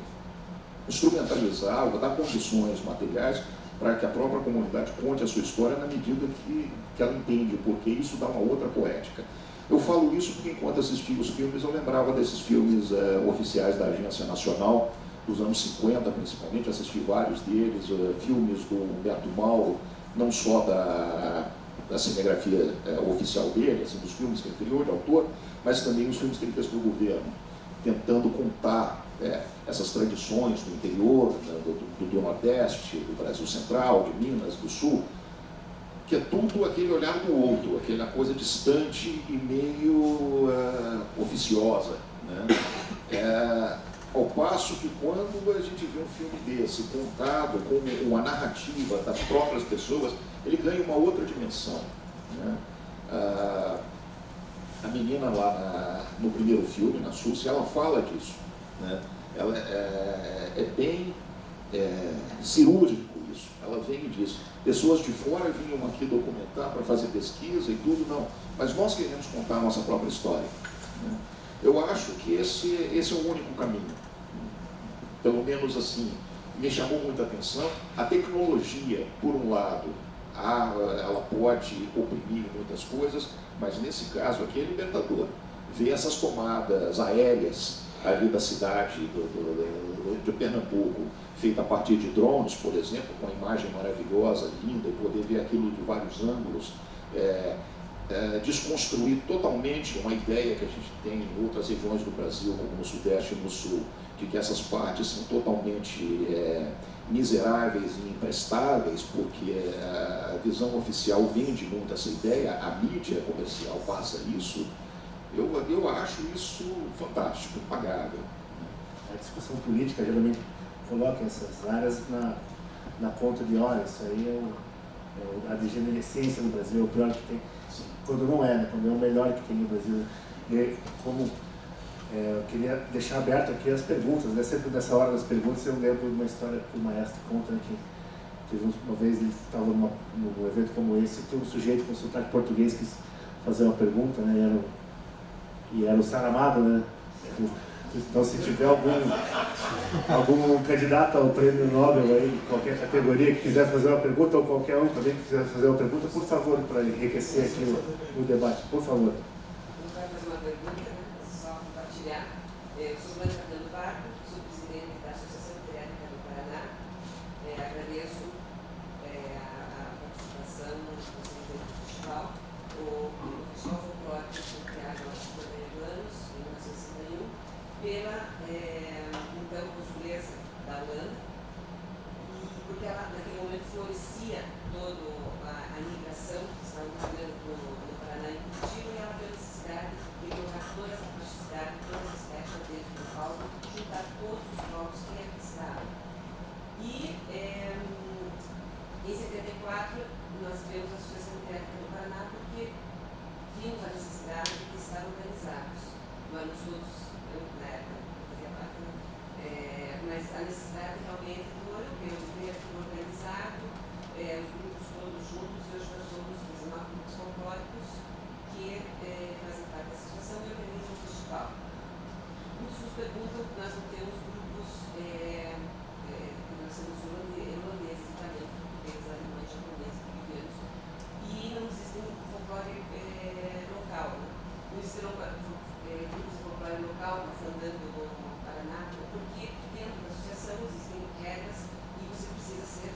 instrumentalizar, dar condições materiais para que a própria comunidade conte a sua história na medida que ela entende, porque isso dá uma outra poética. Eu falo isso porque enquanto assistia os filmes eu lembrava desses filmes oficiais da Agência Nacional, dos anos 50 principalmente, assisti vários deles, filmes do Humberto Mauro, não só da cinegrafia oficial dele, assim, dos filmes que ele criou de autor, mas também os filmes que ele fez para o governo, tentando contar essas tradições do interior, do Nordeste, do Brasil Central, de Minas, do Sul, que é tudo aquele olhar do outro, aquela coisa distante e meio oficiosa, né? Ao passo que quando a gente vê um filme desse contado com uma narrativa das próprias pessoas, ele ganha uma outra dimensão, né? A menina lá no primeiro filme, na Súcia, ela fala disso, né? Ela é bem cirúrgico isso, ela vem disso. Pessoas de fora vinham aqui documentar para fazer pesquisa e tudo, não. Mas nós queremos contar a nossa própria história, né? Eu acho que esse é o único caminho. Pelo menos assim, me chamou muita atenção. A tecnologia, por um lado, ela pode oprimir muitas coisas, mas nesse caso aqui é libertador. Ver essas tomadas aéreas ali da cidade de Pernambuco, feita a partir de drones, por exemplo, com a imagem maravilhosa, linda, e poder ver aquilo de vários ângulos, desconstruir totalmente uma ideia que a gente tem em outras regiões do Brasil, como no Sudeste e no Sul, de que essas partes são totalmente miseráveis e imprestáveis, porque a visão oficial vende muito essa ideia, a mídia comercial passa isso. Eu acho isso fantástico, impagável.
A discussão política geralmente coloca essas áreas na ponta de hora. Isso aí a degenerescência no Brasil, é o pior que tem.
Sim.
Quando não é, né? Quando é o melhor que tem no Brasil. E como eu queria deixar aberto aqui as perguntas, né? Sempre nessa hora das perguntas eu lembro de uma história que o maestro conta, né, que uma vez ele estava num evento como esse, que um sujeito com sotaque português quis fazer uma pergunta, né? E era o Saramago, né? Então, se tiver algum candidato ao prêmio Nobel aí, qualquer categoria que quiser fazer uma pergunta, ou qualquer um também que quiser fazer uma pergunta, por favor, para enriquecer aqui o debate, por favor.
Não vai fazer uma pergunta, né? Só compartilhar. Eu sou Blanca Fernando Barco, sou presidente da Associação Pediátrica do Paraná. Agradeço a participação do presidente do festival. O Festival Folclórico foi criado há 50 anos, em 1961, pela então consuleza da Holanda, porque ela naquele momento florescia toda a imigração que estava ocorrendo no Paraná e Curitiba, e ela viu a necessidade de colocar toda essa plasticidade, todas as festas dentro do palco, juntar todos os povos que aqui estavam. E em 74 nós criamos a Associação Pediátrica do Paraná porque vimos a necessidade de estar organizados. Não éramos todos, na época, fazia parte, mas a necessidade realmente do europeu, de ver aquilo organizado, os grupos todos juntos. Hoje nós somos 19 grupos folclóricos que fazem parte da associação e organizam o festival. Muitos nos perguntam que nós não temos grupos, nós temos holandeses, italianos, portugueses, alemães, japoneses, bolivianos, e não existe um folclore local, né? Não existe grupos de folclore local andando no Paraná, porque dentro da associação existem regras e você precisa ser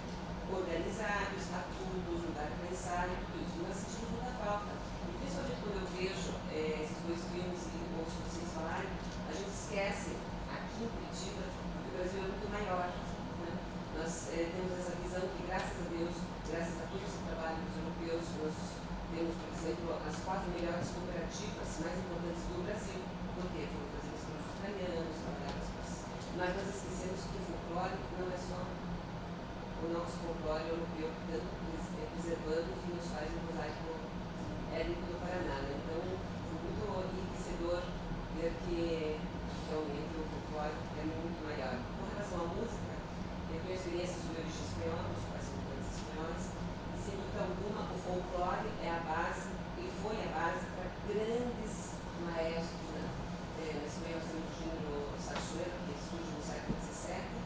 organizado, estatuto, lugar para ensaio, tudo isso. Mas sentimos muita falta. E principalmente quando eu vejo esses dois filmes e ouço vocês falarem, a gente esquece aqui em Curitiba que o Brasil é muito maior, né? Nós temos essa visão que, graças a Deus, graças a todo esse trabalho dos europeus, nós temos, por exemplo, as 4 melhores cooperativas mais importantes do Brasil. Por quê? Foram trazidas pelos ucranianos, trabalhadas por... Mas nós esquecemos que o folclore não é só o nosso folclore europeu, que tanto preservamos e nos faz um mosaico étnico do Paraná, né? Então, foi muito enriquecedor ver que realmente o folclore é muito maior. Com relação à música, eu tenho experiências de origem espanhola, os pais são cantantes espanhóis, e sem dúvida alguma o folclore é a base, e foi a base para grandes maestros, né? Na Espanha nós temos o gênero sarsuelo, que surge no século XVII,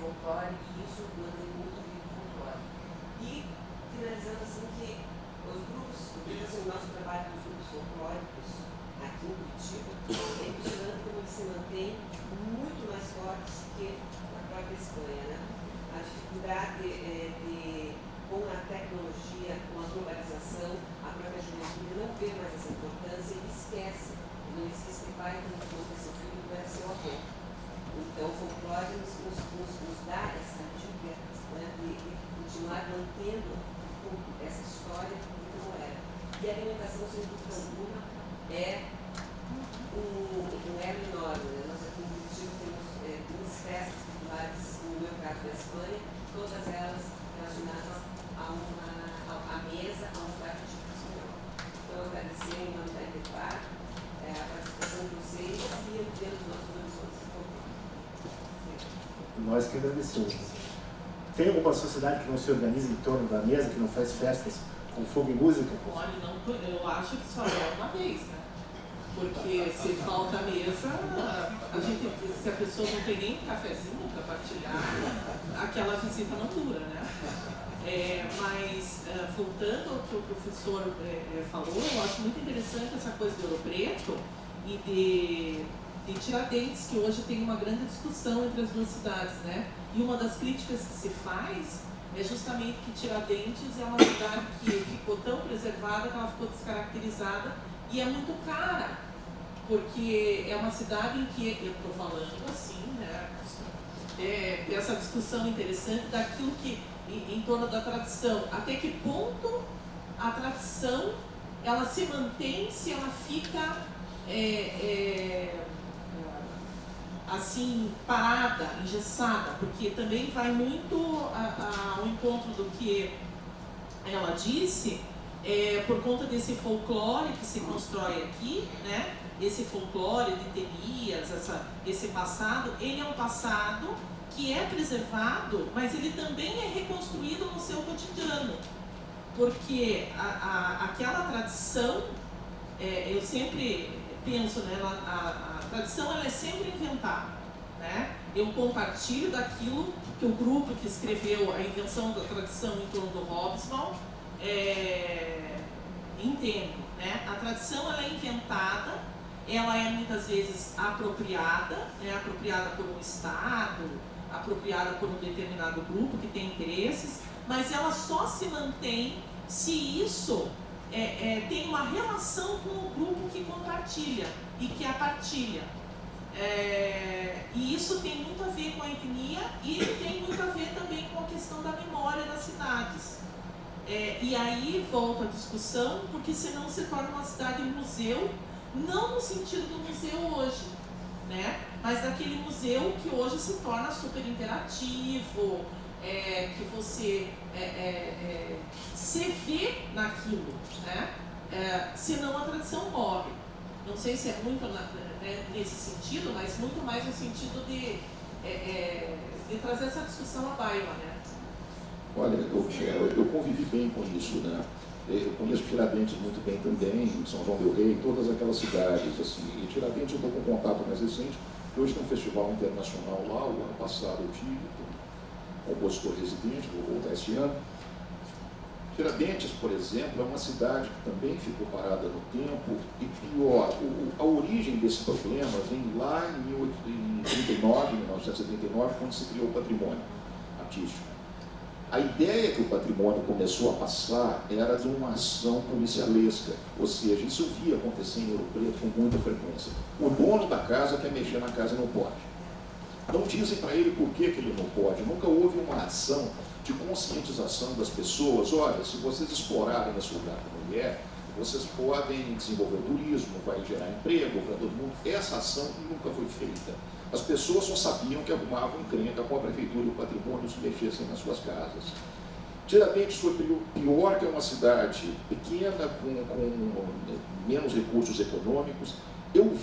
folclore, e isso mantém muito vivo o folclore. E, finalizando assim, que os grupos, assim, o nosso trabalho dos grupos folclóricos aqui em Curitiba é impressionante como eles se mantêm muito mais fortes que a própria Espanha, né? A dificuldade com a tecnologia, com a globalização, a própria juventude não vê mais essa importância e esquece. Não existe pai que não conta seu filho que deve ser o avô. Então, o folclore nos dá essa dica, né, de continuar mantendo essa história como era. E a alimentação, sem dúvida alguma, é um elo enorme. Né? Nós aqui em Curitiba temos duas festas populares, no meu caso da Espanha, todas elas relacionadas à mesa, a um prato típico espanhol. Então, agradecer em nome da Interpar a participação de vocês e ampliando os nossos horizontes de folclore.
Nós que agradecemos. Tem alguma sociedade que não se organiza em torno da mesa, que não faz festas com fogo e música?
Olha, não, eu acho que só é uma vez, né? Porque se falta a mesa, se a pessoa não tem nem um cafezinho para partilhar, aquela visita não dura, né? Mas, voltando ao que o professor falou, eu acho muito interessante essa coisa do Ouro Preto e de Tiradentes, que hoje tem uma grande discussão entre as duas cidades, né? E uma das críticas que se faz é justamente que Tiradentes é uma cidade que ficou tão preservada que ela ficou descaracterizada e é muito cara, porque é uma cidade em que, eu estou falando assim, né? Dessa discussão interessante daquilo que, em torno da tradição, até que ponto a tradição ela se mantém se ela fica assim, parada, engessada, porque também vai muito ao encontro do que ela disse, por conta desse folclore que se constrói aqui, né? Esse folclore de Temias, esse passado, ele é um passado que é preservado, mas ele também é reconstruído no seu cotidiano, porque aquela tradição, eu sempre penso, né, a tradição ela é sempre inventada, né? Eu compartilho daquilo que o grupo que escreveu a invenção da tradição em torno do Hobsbawm entende, né? A tradição ela é inventada, ela é muitas vezes apropriada, apropriada por um Estado, apropriada por um determinado grupo que tem interesses, mas ela só se mantém se isso tem uma relação com o grupo que compartilha e que a partilha. E isso tem muito a ver com a etnia e tem muito a ver também com a questão da memória das cidades. E aí volta a discussão, porque senão se torna uma cidade museu, não no sentido do museu hoje, né? Mas daquele museu que hoje se torna super interativo, que você se vê naquilo, né? Senão a tradição morre. Não sei se é muito nesse sentido, mas muito mais no sentido de trazer essa discussão à baila, né?
Olha, eu convivi bem com isso, né? Eu conheço Tiradentes muito bem também, São João del Rei, todas aquelas cidades, assim. E Tiradentes eu estou com contato mais recente, que hoje tem um festival internacional lá, o ano passado eu tive, um compositor residente, vou voltar este ano. Tiradentes, por exemplo, é uma cidade que também ficou parada no tempo, e pior, a origem desse problema vem lá em 1939, quando se criou o patrimônio artístico. A ideia que o patrimônio começou a passar era de uma ação policialesca, ou seja, isso eu via acontecer em Ouro Preto com muita frequência. O dono da casa quer mexer na casa e não pode. Não dizem para ele por que ele não pode. Nunca houve uma ação de conscientização das pessoas. Olha, se vocês explorarem esse lugar como ele é, vocês podem desenvolver turismo, vai gerar emprego para todo mundo. Essa ação nunca foi feita. As pessoas só sabiam que arrumavam encrenca com a prefeitura e o patrimônio se mexessem nas suas casas. Tiradentes foi pior, que é uma cidade pequena, com menos recursos econômicos. Eu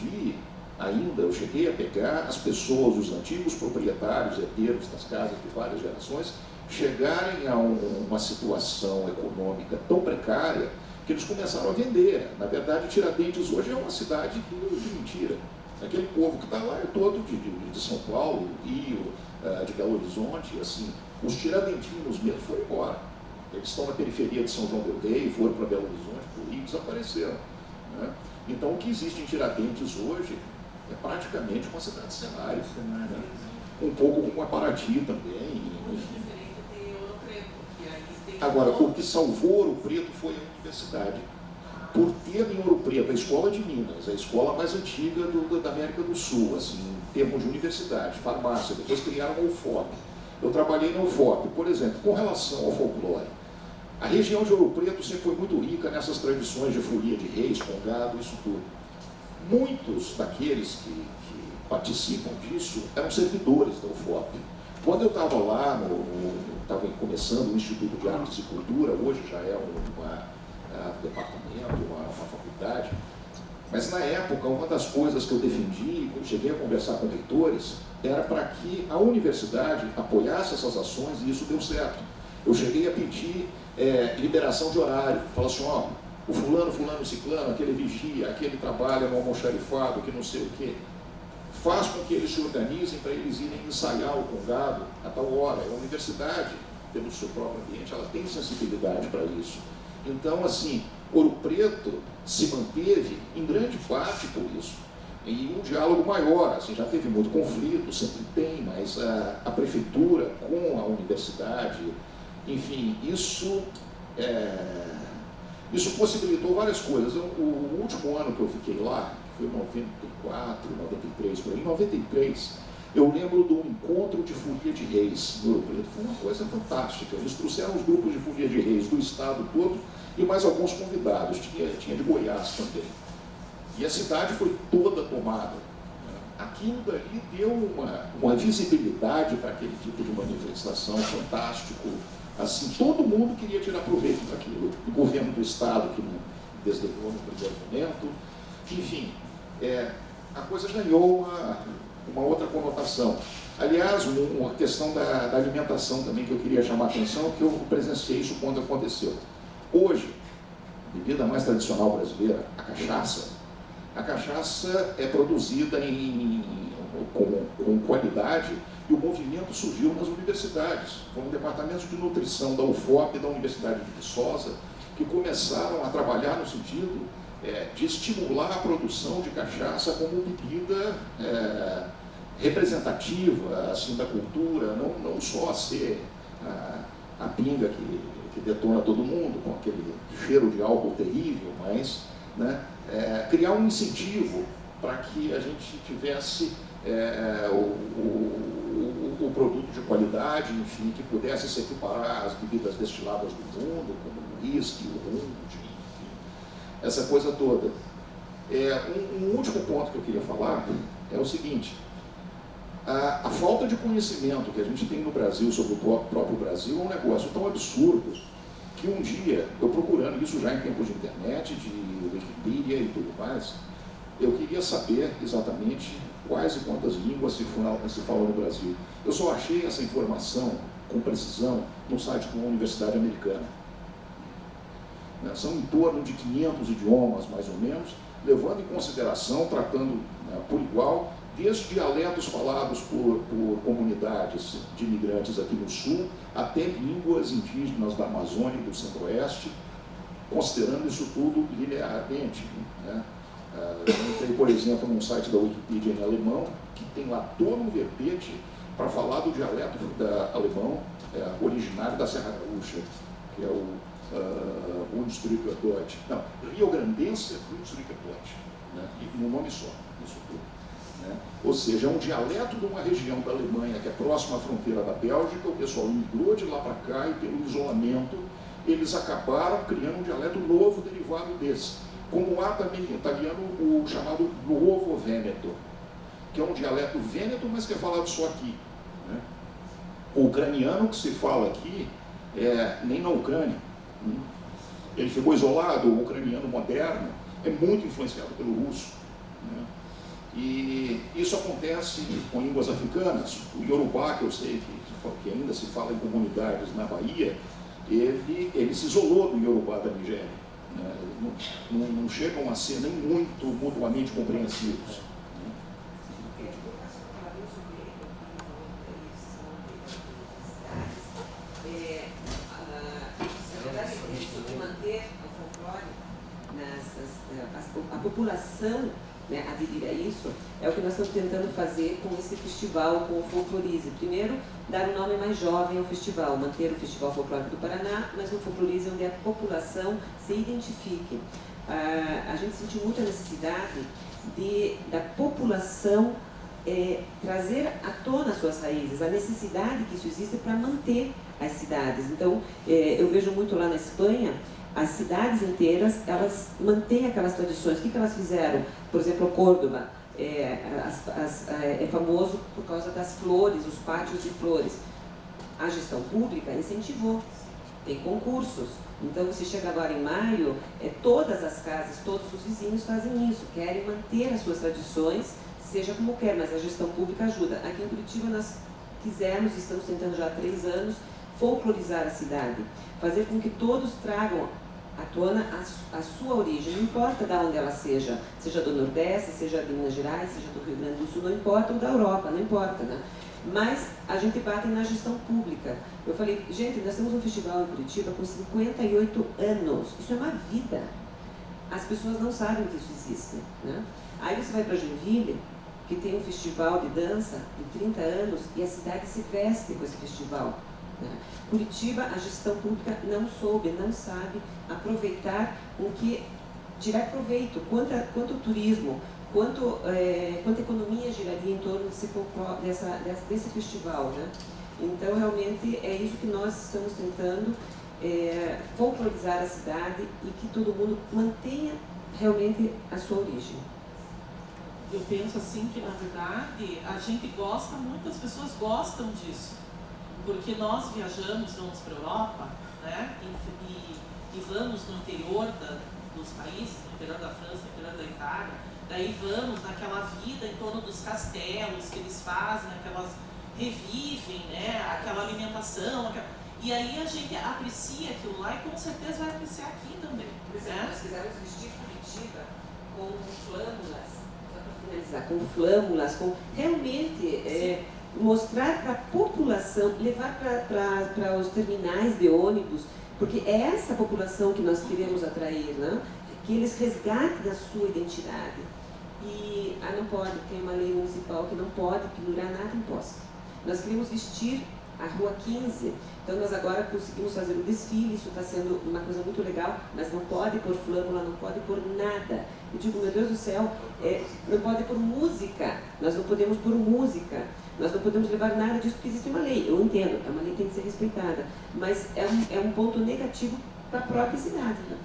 cheguei a pegar as pessoas, os antigos proprietários, herdeiros das casas de várias gerações, chegarem a uma situação econômica tão precária que eles começaram a vender. Na verdade, Tiradentes hoje é uma cidade de mentira. Aquele povo que está lá é todo de São Paulo, Rio, de Belo Horizonte, assim, os tiradentinos mesmo foram embora. Eles estão na periferia de São João del Rei, foram para Belo Horizonte, para o Rio, desapareceram. Né? Então, o que existe em Tiradentes hoje é praticamente uma cidade-cenário. Né? Um pouco como a Paraty também. Agora, o que salvou Ouro Preto foi a universidade. Por ter em Ouro Preto a Escola de Minas, a escola mais antiga da América do Sul, assim, em termos de universidade, farmácia, depois criaram a UFOP. Eu trabalhei na UFOP, por exemplo, com relação ao folclore. A região de Ouro Preto sempre foi muito rica nessas tradições de folia de reis, congado, isso tudo. Muitos daqueles que participam disso eram servidores da UFOP. Quando eu estava lá, estava começando o Instituto de Artes e Cultura, hoje já é um departamento, uma faculdade, mas na época uma das coisas que eu defendi, quando cheguei a conversar com reitores, era para que a universidade apoiasse essas ações e isso deu certo. Eu cheguei a pedir liberação de horário, falar assim, ó, o fulano, ciclano, aquele vigia, aquele trabalha no almoxarifado, que não sei o quê, faz com que eles se organizem para eles irem ensaiar o congado a tal hora. A universidade, pelo seu próprio ambiente, ela tem sensibilidade para isso. Então, assim, Ouro Preto se manteve em grande parte por isso. E um diálogo maior, assim, já teve muito conflito, sempre tem, mas a prefeitura com a universidade, enfim, isso possibilitou várias coisas. O último ano que eu fiquei lá, que foi 94, 93, por aí, em 93, eu lembro do encontro de folia de reis no Ouro Preto. Foi uma coisa fantástica. Eles trouxeram os grupos de folia de reis do estado todo e mais alguns convidados. Tinha de Goiás também. E a cidade foi toda tomada. Aquilo dali deu uma visibilidade para aquele tipo de manifestação fantástico. Assim, todo mundo queria tirar proveito daquilo. O governo do estado, que não desdenhou no primeiro momento. Enfim, a coisa ganhou uma outra conotação. Aliás, uma questão da alimentação também que eu queria chamar a atenção, que eu presenciei isso quando aconteceu. Hoje, a bebida mais tradicional brasileira, a cachaça é produzida com qualidade e o movimento surgiu nas universidades. Foram departamentos de nutrição da UFOP e da Universidade de Viçosa que começaram a trabalhar no sentido de estimular a produção de cachaça como bebida representativa assim, da cultura, não só ser a pinga que detona todo mundo, com aquele cheiro de álcool terrível, mas criar um incentivo para que a gente tivesse o produto de qualidade, enfim, que pudesse se equiparar às bebidas destiladas do mundo, como o uísque, o rum, enfim, essa coisa toda. Um último ponto que eu queria falar é o seguinte: a falta de conhecimento que a gente tem no Brasil sobre o próprio Brasil é um negócio tão absurdo que um dia, eu procurando isso já em tempos de internet, de Wikipedia e tudo mais, eu queria saber exatamente quais e quantas línguas se falam no Brasil. Eu só achei essa informação com precisão no site de uma universidade americana. São em torno de 500 idiomas, mais ou menos, levando em consideração, tratando por igual, desde dialetos falados por comunidades de imigrantes aqui no Sul, até línguas indígenas da Amazônia e do Centro-Oeste, considerando isso tudo linearmente. Eu entrei, por exemplo, num site da Wikipedia em alemão, que tem lá todo um verbete para falar do dialeto alemão originário da Serra Gaúcha, que é o Bundesdeutscher Deutsch. Não, Rio Grandense Bundesdeutscher Deutsch, e no nome só, isso tudo. Ou seja, é um dialeto de uma região da Alemanha que é próxima à fronteira da Bélgica. O pessoal imigrou de lá para cá e, pelo isolamento, eles acabaram criando um dialeto novo derivado desse. Como há também em italiano o chamado Nuovo Vêneto, que é um dialeto vêneto, mas que é falado só aqui. O ucraniano que se fala aqui nem na Ucrânia. Ele ficou isolado, o ucraniano moderno é muito influenciado pelo russo. E isso acontece com línguas africanas. O Yorubá, que eu sei que ainda se fala em comunidades na Bahia, ele se isolou do Yorubá da Nigéria. Não chegam a ser nem muito mutuamente compreensivos.
população, né, aderir a isso, é o que nós estamos tentando fazer com esse festival, com o Folclorize. Primeiro, dar um nome mais jovem ao festival, manter o Festival Folclórico do Paraná, mas um Folclorize onde a população se identifique. A gente sentiu muita necessidade da população trazer à tona as suas raízes, a necessidade que isso existe para manter as cidades. Então, eu vejo muito lá na Espanha, as cidades inteiras, elas mantêm aquelas tradições. O que elas fizeram? Por exemplo, Córdoba é famoso por causa das flores, os pátios de flores. A gestão pública incentivou, tem concursos. Então, você chega agora em maio, todas as casas, todos os vizinhos fazem isso, querem manter as suas tradições, seja como quer, mas a gestão pública ajuda. Aqui em Curitiba nós estamos tentando já há 3 anos, folclorizar a cidade, fazer com que todos tragam à tona a sua origem, não importa de onde ela seja do Nordeste, seja de Minas Gerais, seja do Rio Grande do Sul, não importa, ou da Europa, não importa, né? Mas a gente bate na gestão pública. Eu falei, gente, nós temos um festival em Curitiba com 58 anos, isso é uma vida. As pessoas não sabem que isso existe, né? Aí você vai para Joinville, que tem um festival de dança de 30 anos e a cidade se veste com esse festival, né? Curitiba, a gestão pública não soube, não sabe aproveitar tirar proveito, quanto turismo, quanta economia giraria em torno desse festival, né? Então, realmente, é isso que nós estamos tentando, folclorizar a cidade e que todo mundo mantenha realmente a sua origem.
Eu penso assim que, na verdade, a gente gosta, muitas pessoas gostam disso, porque nós viajamos, vamos para a Europa, né, e vamos no interior dos países, no interior da França, no interior da Itália, daí vamos naquela vida em torno dos castelos que eles fazem, revivem, né, aquela alimentação, e aí a gente aprecia aquilo lá e com certeza vai apreciar aqui também.
Por exemplo,
né?
nós quisemos vestir Curitiba com flâmulas, com flâmulas, com realmente mostrar para a população, levar para os terminais de ônibus, porque é essa população que nós queremos atrair, né? Que eles resgatem a sua identidade. E não pode, tem uma lei municipal que não pode pendurar nada em poste. Nós queremos vestir a Rua 15, então nós agora conseguimos fazer o desfile, isso está sendo uma coisa muito legal, mas não pode pôr flâmula, não pode pôr nada. Eu digo, meu Deus do céu, não pode pôr música, nós não podemos pôr música, nós não podemos levar nada disso porque existe uma lei, eu entendo, é uma lei que tem que ser respeitada, mas é um ponto negativo para a própria cidade, né?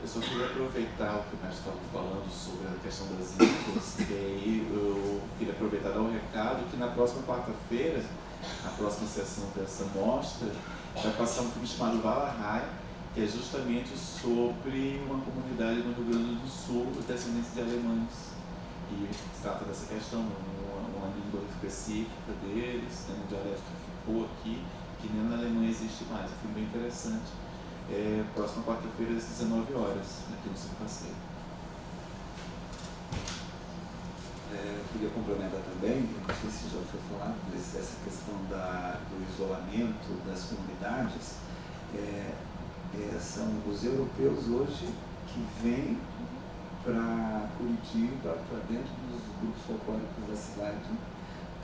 Eu só queria aproveitar o que nós estávamos falando sobre a questão das línguas, e aí eu queria aproveitar e dar um recado que na próxima quarta-feira, a próxima sessão dessa mostra, vai passar um filme chamado Valahai, que é justamente sobre uma comunidade no Rio Grande do Sul, descendentes de alemães. E se trata dessa questão, uma língua específica deles, tem um dialeto que ficou aqui, que nem na Alemanha existe mais. É um filme bem interessante. Próxima quarta-feira, às 19 horas, aqui no Cine Passeio.
Eu queria complementar também, não sei se já foi falado, essa questão do isolamento das comunidades. São os europeus hoje que vêm para Curitiba, para dentro dos grupos folclóricos da cidade,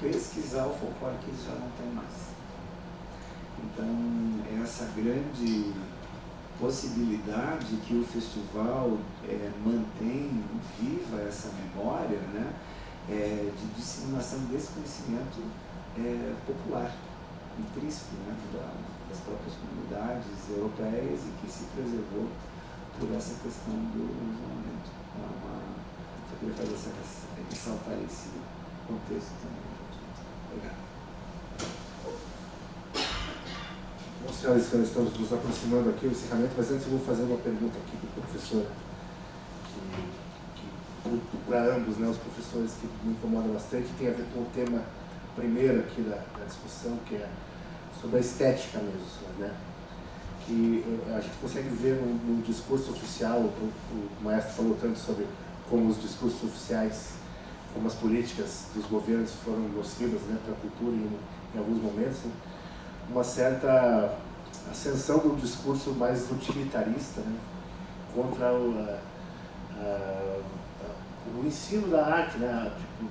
pesquisar o folclore que eles já não têm mais. Então, essa grande possibilidade que o festival mantém viva essa memória, né, de disseminação desse conhecimento popular, intrínseco, né, das próprias comunidades europeias e que se preservou por essa questão do isolamento. Só queria ressaltar esse contexto também. Obrigado.
Bom, senhoras e senhores, estamos nos aproximando aqui do encerramento, mas antes eu vou fazer uma pergunta aqui para o professor, para ambos, né, os professores, que me incomodam bastante, tem a ver com o tema primeiro aqui da discussão, que é sobre a estética mesmo, né? Que a gente consegue ver no discurso oficial, o maestro falou tanto sobre como os discursos oficiais, como as políticas dos governos foram nocivas, né, para a cultura em alguns momentos, né? Uma certa ascensão do discurso mais utilitarista, né? contra o ensino da arte, né? Tipo,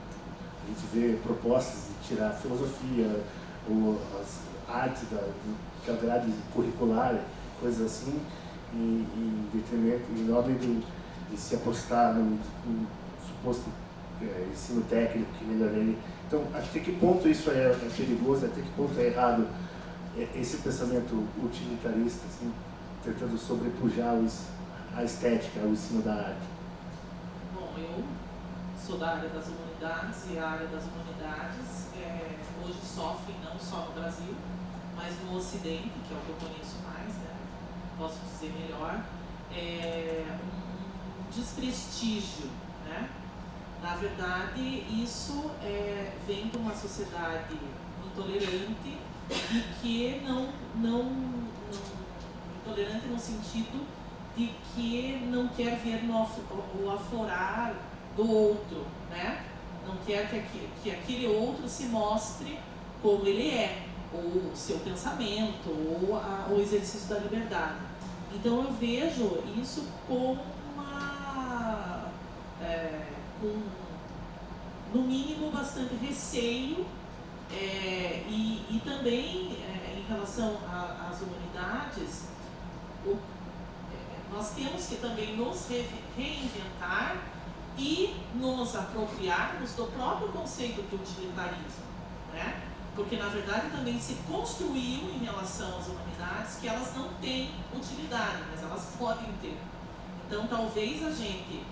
a gente vê propostas de tirar a filosofia, ou as artes da grade curricular, coisas assim, em detrimento, em nome de se apostar no suposto ensino técnico que melhoraria. Então, até que ponto isso é perigoso, até que ponto é errado esse pensamento utilitarista, assim, tentando sobrepujar a estética, o ensino da arte?
Bom, eu sou da área das humanidades e a área das humanidades hoje sofre não só no Brasil, mas no Ocidente, que é o que eu conheço mais, né? Posso dizer melhor, um desprestígio, né? Na verdade, isso vem de uma sociedade intolerante e que não intolerante no sentido de que não quer ver o aflorar do outro, né? Não quer que aquele outro se mostre como ele é, ou o seu pensamento, ou o exercício da liberdade. Então eu vejo isso como no mínimo bastante receio, e também em relação às humanidades, nós temos que também nos reinventar e nos apropriarmos do próprio conceito de utilitarismo, né? Porque na verdade também se construiu em relação às humanidades que elas não têm utilidade, mas elas podem ter. Então talvez a gente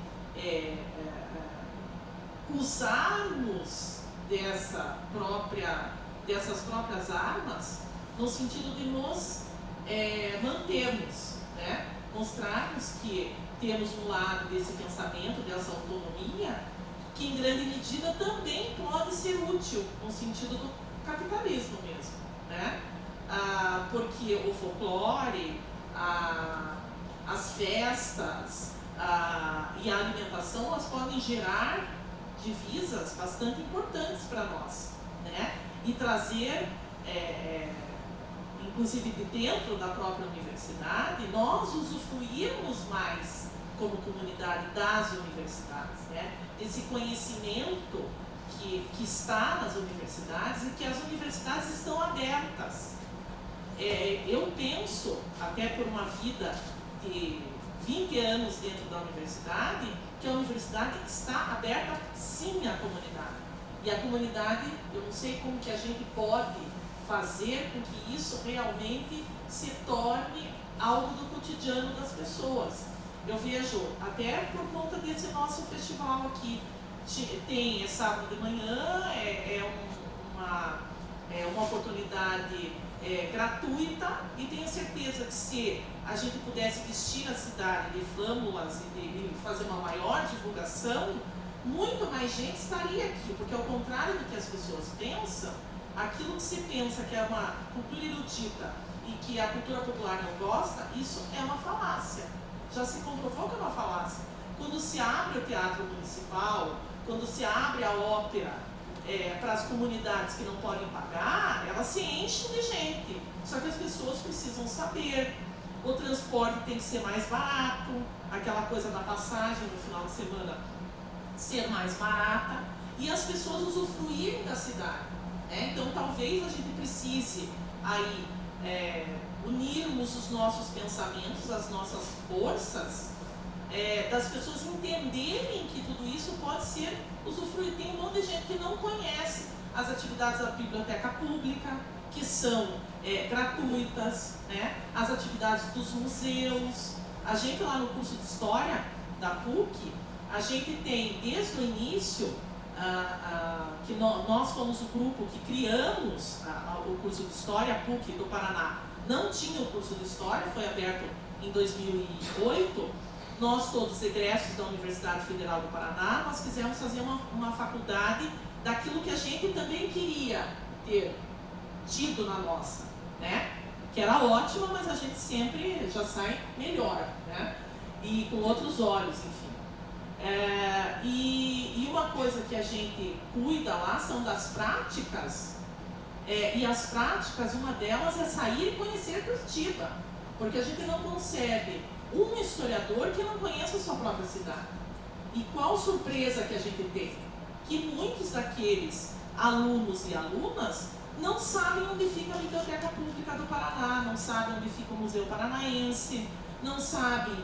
usarmos dessas próprias armas no sentido de nos mantermos, né? Mostrarmos que temos um lado desse pensamento, dessa autonomia, que em grande medida também pode ser útil no sentido do capitalismo mesmo, né? Porque o folclore, as festas e a alimentação, elas podem gerar divisas bastante importantes para nós, né? E trazer, inclusive de dentro da própria universidade, nós usufruirmos mais como comunidade das universidades, né? Esse conhecimento que está nas universidades e que as universidades estão abertas. Eu penso, até por uma vida de 20 anos dentro da universidade, que a universidade está aberta sim à comunidade. E a comunidade, eu não sei como que a gente pode fazer com que isso realmente se torne algo do cotidiano das pessoas. Eu vejo, até por conta desse nosso festival aqui, tem sábado de manhã, uma oportunidade gratuita, e tenho certeza que se a gente pudesse vestir a cidade de flâmulas e fazer uma maior divulgação, muito mais gente estaria aqui, porque ao contrário do que as pessoas pensam, aquilo que se pensa que é uma cultura erudita e que a cultura popular não gosta, isso é uma falácia. Já se comprovou que é uma falácia. Quando se abre o teatro municipal, quando se abre a ópera para as comunidades que não podem pagar, elas se enchem de gente. Só que as pessoas precisam saber. O transporte tem que ser mais barato, aquela coisa da passagem no final de semana ser mais barata, e as pessoas usufruírem da cidade. Então talvez a gente precise aí unirmos os nossos pensamentos, as nossas forças, das pessoas entenderem que tudo isso pode ser usufruído. Tem um monte de gente que não conhece as atividades da biblioteca pública, que são gratuitas, né? As atividades dos museus. A gente lá no curso de História da PUC, a gente tem desde o início, que nós fomos o grupo que criamos o curso de História. A PUC do Paraná não tinha o curso de História, foi aberto em 2008. Nós todos egressos da Universidade Federal do Paraná, nós quisemos fazer uma faculdade daquilo que a gente também queria ter tido na nossa, né? Que era ótima, mas a gente sempre já sai melhor, né? E com outros olhos, enfim. E uma coisa que a gente cuida lá são das práticas, e as práticas, uma delas é sair e conhecer Curitiba, porque a gente não consegue um historiador que não conheça a sua própria cidade. E qual surpresa que a gente tem? Que muitos daqueles alunos e alunas não sabem onde fica a Biblioteca Pública do Paraná, não sabem onde fica o Museu Paranaense, não sabem.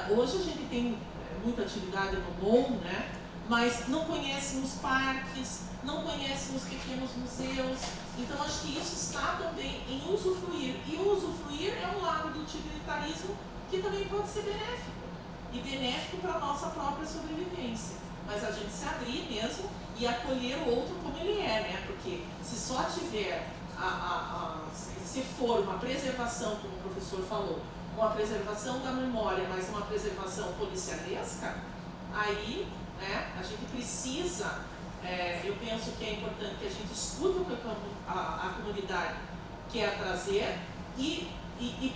Hoje a gente tem muita atividade no MON, né? Mas não conhecem os parques, não conhecem os pequenos museus. Então acho que isso está também em usufruir. E o usufruir é um lado do utilitarismo que também pode ser benéfico. E benéfico para a nossa própria sobrevivência. Mas a gente se abrir mesmo e acolher o outro como ele é, né? Porque se só tiver, se for uma preservação, como o professor falou, uma preservação da memória, mas uma preservação policialesca, aí, né, a gente precisa, eu penso que é importante que a gente escute o que a comunidade quer trazer e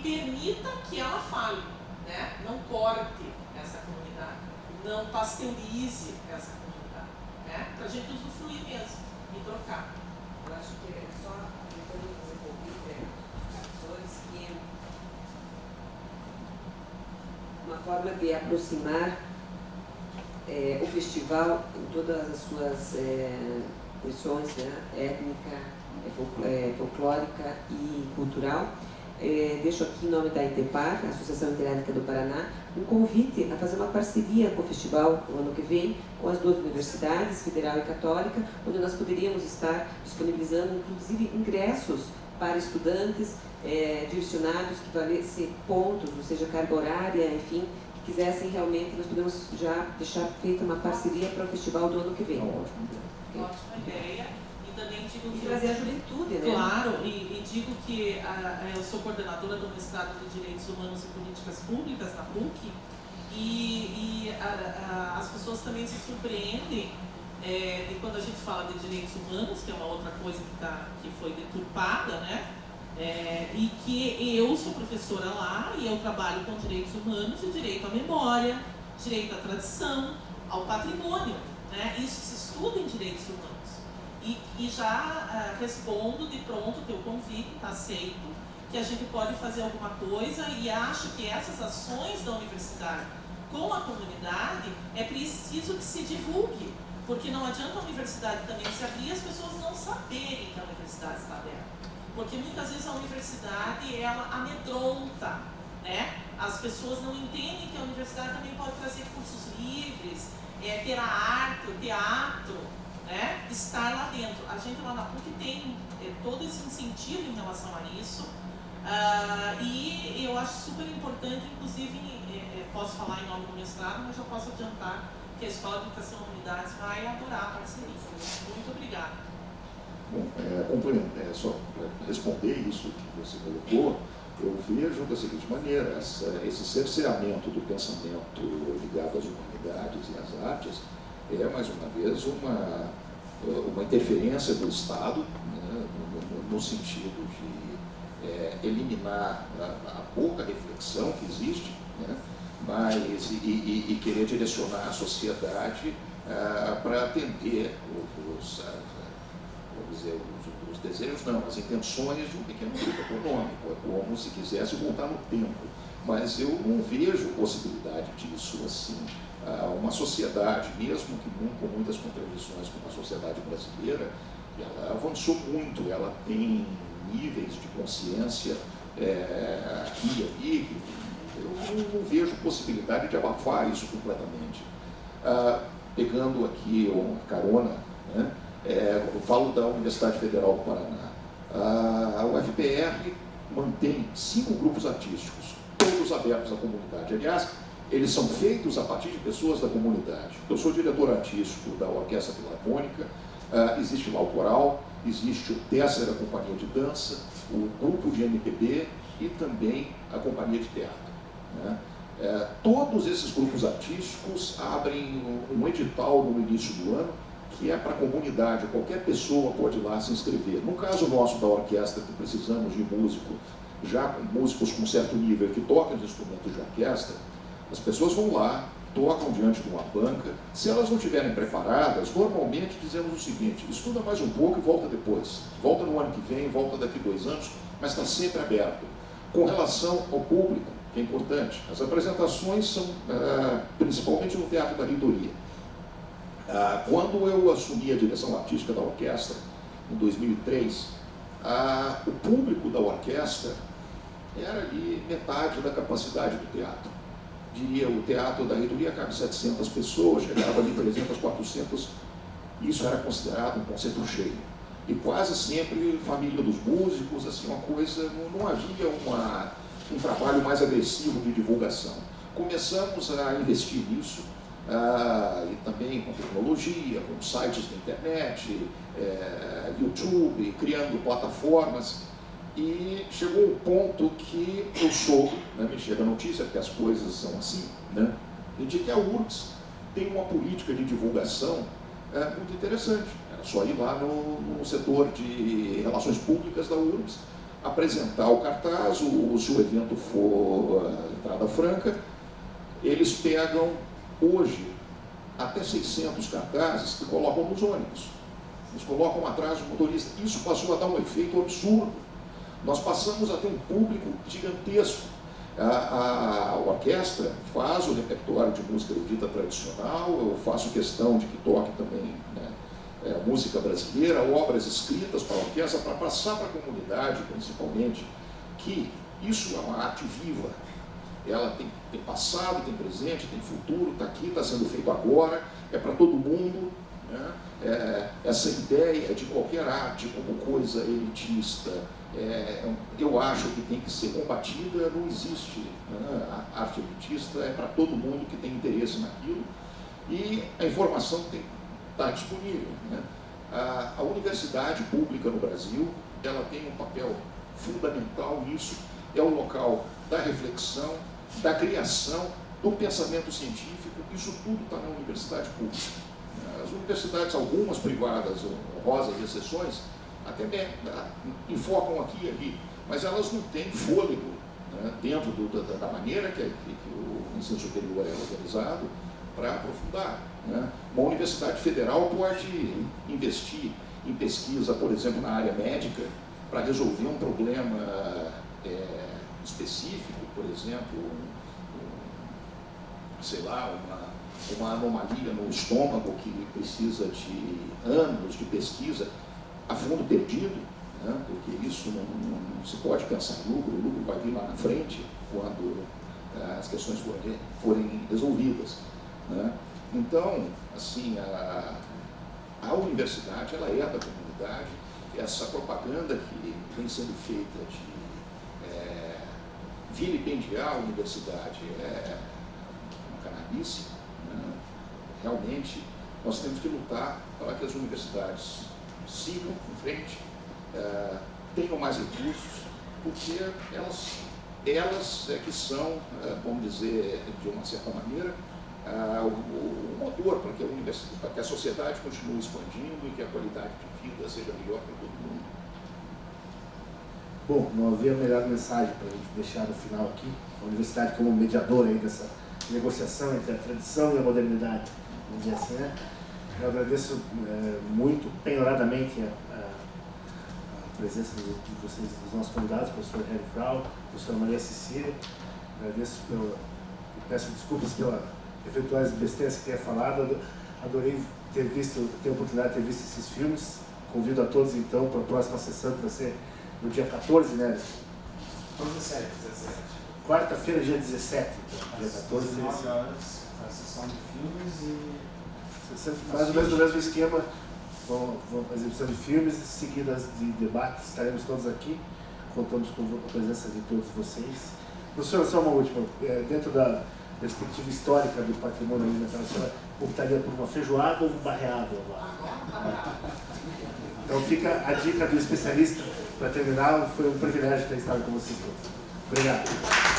permita que ela fale, né? Não corte essa comunidade, não pasteurize essa comunidade, né? Para a gente usufruir mesmo e trocar.
Eu acho que é só tentando desenvolver professores que uma forma de aproximar o festival em todas as suas posições, né? Étnica, folclórica e cultural. Deixo aqui em nome da INTEPAR, Associação Interétnica do Paraná, um convite a fazer uma parceria com o festival no ano que vem, com as duas universidades, Federal e Católica, onde nós poderíamos estar disponibilizando, inclusive, ingressos para estudantes direcionados que valessem pontos, ou seja, carga horária, enfim, que quisessem realmente, nós podemos já deixar feita uma parceria para o festival do ano que vem.
Ótima ideia. E também digo que...
trazer a juventude, né?
Claro, e digo que eu sou coordenadora do mestrado de Direitos Humanos e Políticas Públicas na PUC, e as pessoas também se surpreendem de quando a gente fala de direitos humanos, que é uma outra coisa que foi deturpada, né? E que eu sou professora lá e eu trabalho com direitos humanos e direito à memória, direito à tradição, ao patrimônio, né? Isso se estuda em direitos humanos. E já respondo de pronto o teu convite, está aceito, que a gente pode fazer alguma coisa, e acho que essas ações da universidade com a comunidade é preciso que se divulgue, porque não adianta a universidade também se abrir e as pessoas não saberem que a universidade está aberta. Porque muitas vezes a universidade, ela amedronta, né? As pessoas não entendem que a universidade também pode trazer cursos livres, ter a arte, o teatro, né? Estar lá dentro. A gente lá na PUC tem todo esse incentivo em relação a isso, e eu acho super importante, inclusive, posso falar em nome do mestrado, mas já posso adiantar que a Escola de Educação e Humanidades vai adorar a parceria. Muito obrigada.
Bom, só para responder isso que você colocou, eu vejo da seguinte maneira: esse cerceamento do pensamento ligado às humanidades e às artes é, mais uma vez, uma interferência do Estado, né, no sentido de eliminar a pouca reflexão que existe, né, e querer direcionar a sociedade para atender os desejos, não, as intenções de um pequeno grupo econômico. É como se quisesse voltar no tempo. Mas eu não vejo possibilidade disso assim. Uma sociedade, mesmo que com muitas contradições, como a sociedade brasileira, ela avançou muito, ela tem níveis de consciência aqui e ali. Eu não vejo possibilidade de abafar isso completamente. Pegando aqui uma carona, né, eu falo da Universidade Federal do Paraná. A UFPR mantém 5 grupos artísticos, todos abertos à comunidade. Aliás, eles são feitos a partir de pessoas da comunidade. Eu sou diretor artístico da Orquestra Filarmônica, existe lá o coral, existe o Tessera, a companhia de dança, o grupo de MPB e também a companhia de teatro, né? Todos esses grupos artísticos abrem um edital no início do ano, que é para a comunidade, qualquer pessoa pode ir lá se inscrever. No caso nosso da orquestra, que precisamos de músico, já com músicos com certo nível que tocam os instrumentos de orquestra, as pessoas vão lá, tocam diante de uma banca. Se elas não estiverem preparadas, normalmente dizemos o seguinte: estuda mais um pouco e volta depois. Volta no ano que vem, volta daqui 2 anos, mas está sempre aberto. Com relação ao público, que é importante. As apresentações são principalmente no Teatro da Reitoria. Quando eu assumi a direção artística da orquestra, em 2003, o público da orquestra era ali metade da capacidade do teatro. Diria, o Teatro da Reitoria cabe 700 pessoas, chegava ali 300, 400, isso era considerado um concerto cheio. E quase sempre família dos músicos, assim, uma coisa, não havia um trabalho mais agressivo de divulgação. Começamos a investir nisso, e também com tecnologia, com sites na internet, YouTube, criando plataformas, e chegou um ponto que eu soube, né, me chega a notícia, porque as coisas são assim, né, de que a URBS tem uma política de divulgação muito interessante. Era só ir lá no setor de relações públicas da URBS, apresentar o cartaz, se o evento for entrada franca, eles pegam hoje até 600 cartazes que colocam nos ônibus. Eles colocam atrás do motorista. Isso passou a dar um efeito absurdo. Nós passamos a ter um público gigantesco. A orquestra faz o repertório de música erudita tradicional, eu faço questão de que toque também, né, música brasileira, obras escritas para a orquestra, para passar para a comunidade, principalmente, que isso é uma arte viva. Ela tem passado, tem presente, tem futuro, está aqui, está sendo feito agora, é para todo mundo, né? Essa ideia de qualquer arte como coisa elitista, eu acho que tem que ser combatida, não existe, né? A arte elitista é para todo mundo que tem interesse naquilo, e a informação está disponível, né? A universidade pública no Brasil, ela tem um papel fundamental nisso, é o local da reflexão, da criação, do pensamento científico, isso tudo está na universidade pública. As universidades, algumas privadas, honrosas exceções, até enfocam aqui e ali, mas elas não têm fôlego, né, dentro da maneira que o ensino superior é organizado para aprofundar, né. Uma universidade federal pode investir em pesquisa, por exemplo, na área médica, para resolver um problema específico, por exemplo, sei lá, uma anomalia no estômago que precisa de anos de pesquisa a fundo perdido, né? Porque isso não se pode pensar em lucro, o lucro vai vir lá na frente quando as questões forem resolvidas, né? Então, assim, a universidade, ela é da comunidade, essa propaganda que vem sendo feita de vilipendiar a universidade é uma canalice, né? Realmente, nós temos que lutar para que as universidades sigam em frente, tenham mais recursos, porque elas é que são, vamos dizer, de uma certa maneira, o motor para que a sociedade continue expandindo e que a qualidade de vida seja melhor para todo mundo.
Bom, não havia melhor mensagem para a gente deixar no final aqui, a universidade como mediadora aí dessa negociação entre a tradição e a modernidade, vamos dizer assim, né? Eu agradeço muito, penhoradamente, a presença de vocês, dos nossos convidados, o professor Harry Frau, a professora Maria Cecília. Agradeço peço desculpas pela eventuais besteiras que tenha falado. Adorei ter a oportunidade de ter visto esses filmes. Convido a todos, então, para a próxima sessão, que vai ser no dia 14, né?
17.
Quarta-feira, dia 17. Então, dia 14.
19 horas, a sessão de filmes e...
Mais ou menos no mesmo esquema, com a exibição de filmes, seguidas de debates. Estaremos todos aqui, contamos com a presença de todos vocês. Professora, só uma última. Dentro da perspectiva histórica do patrimônio alimentar, a senhora optaria por uma feijoada ou um barreado agora? Então fica a dica do especialista para terminar. Foi um privilégio ter estado com vocês todos. Obrigado.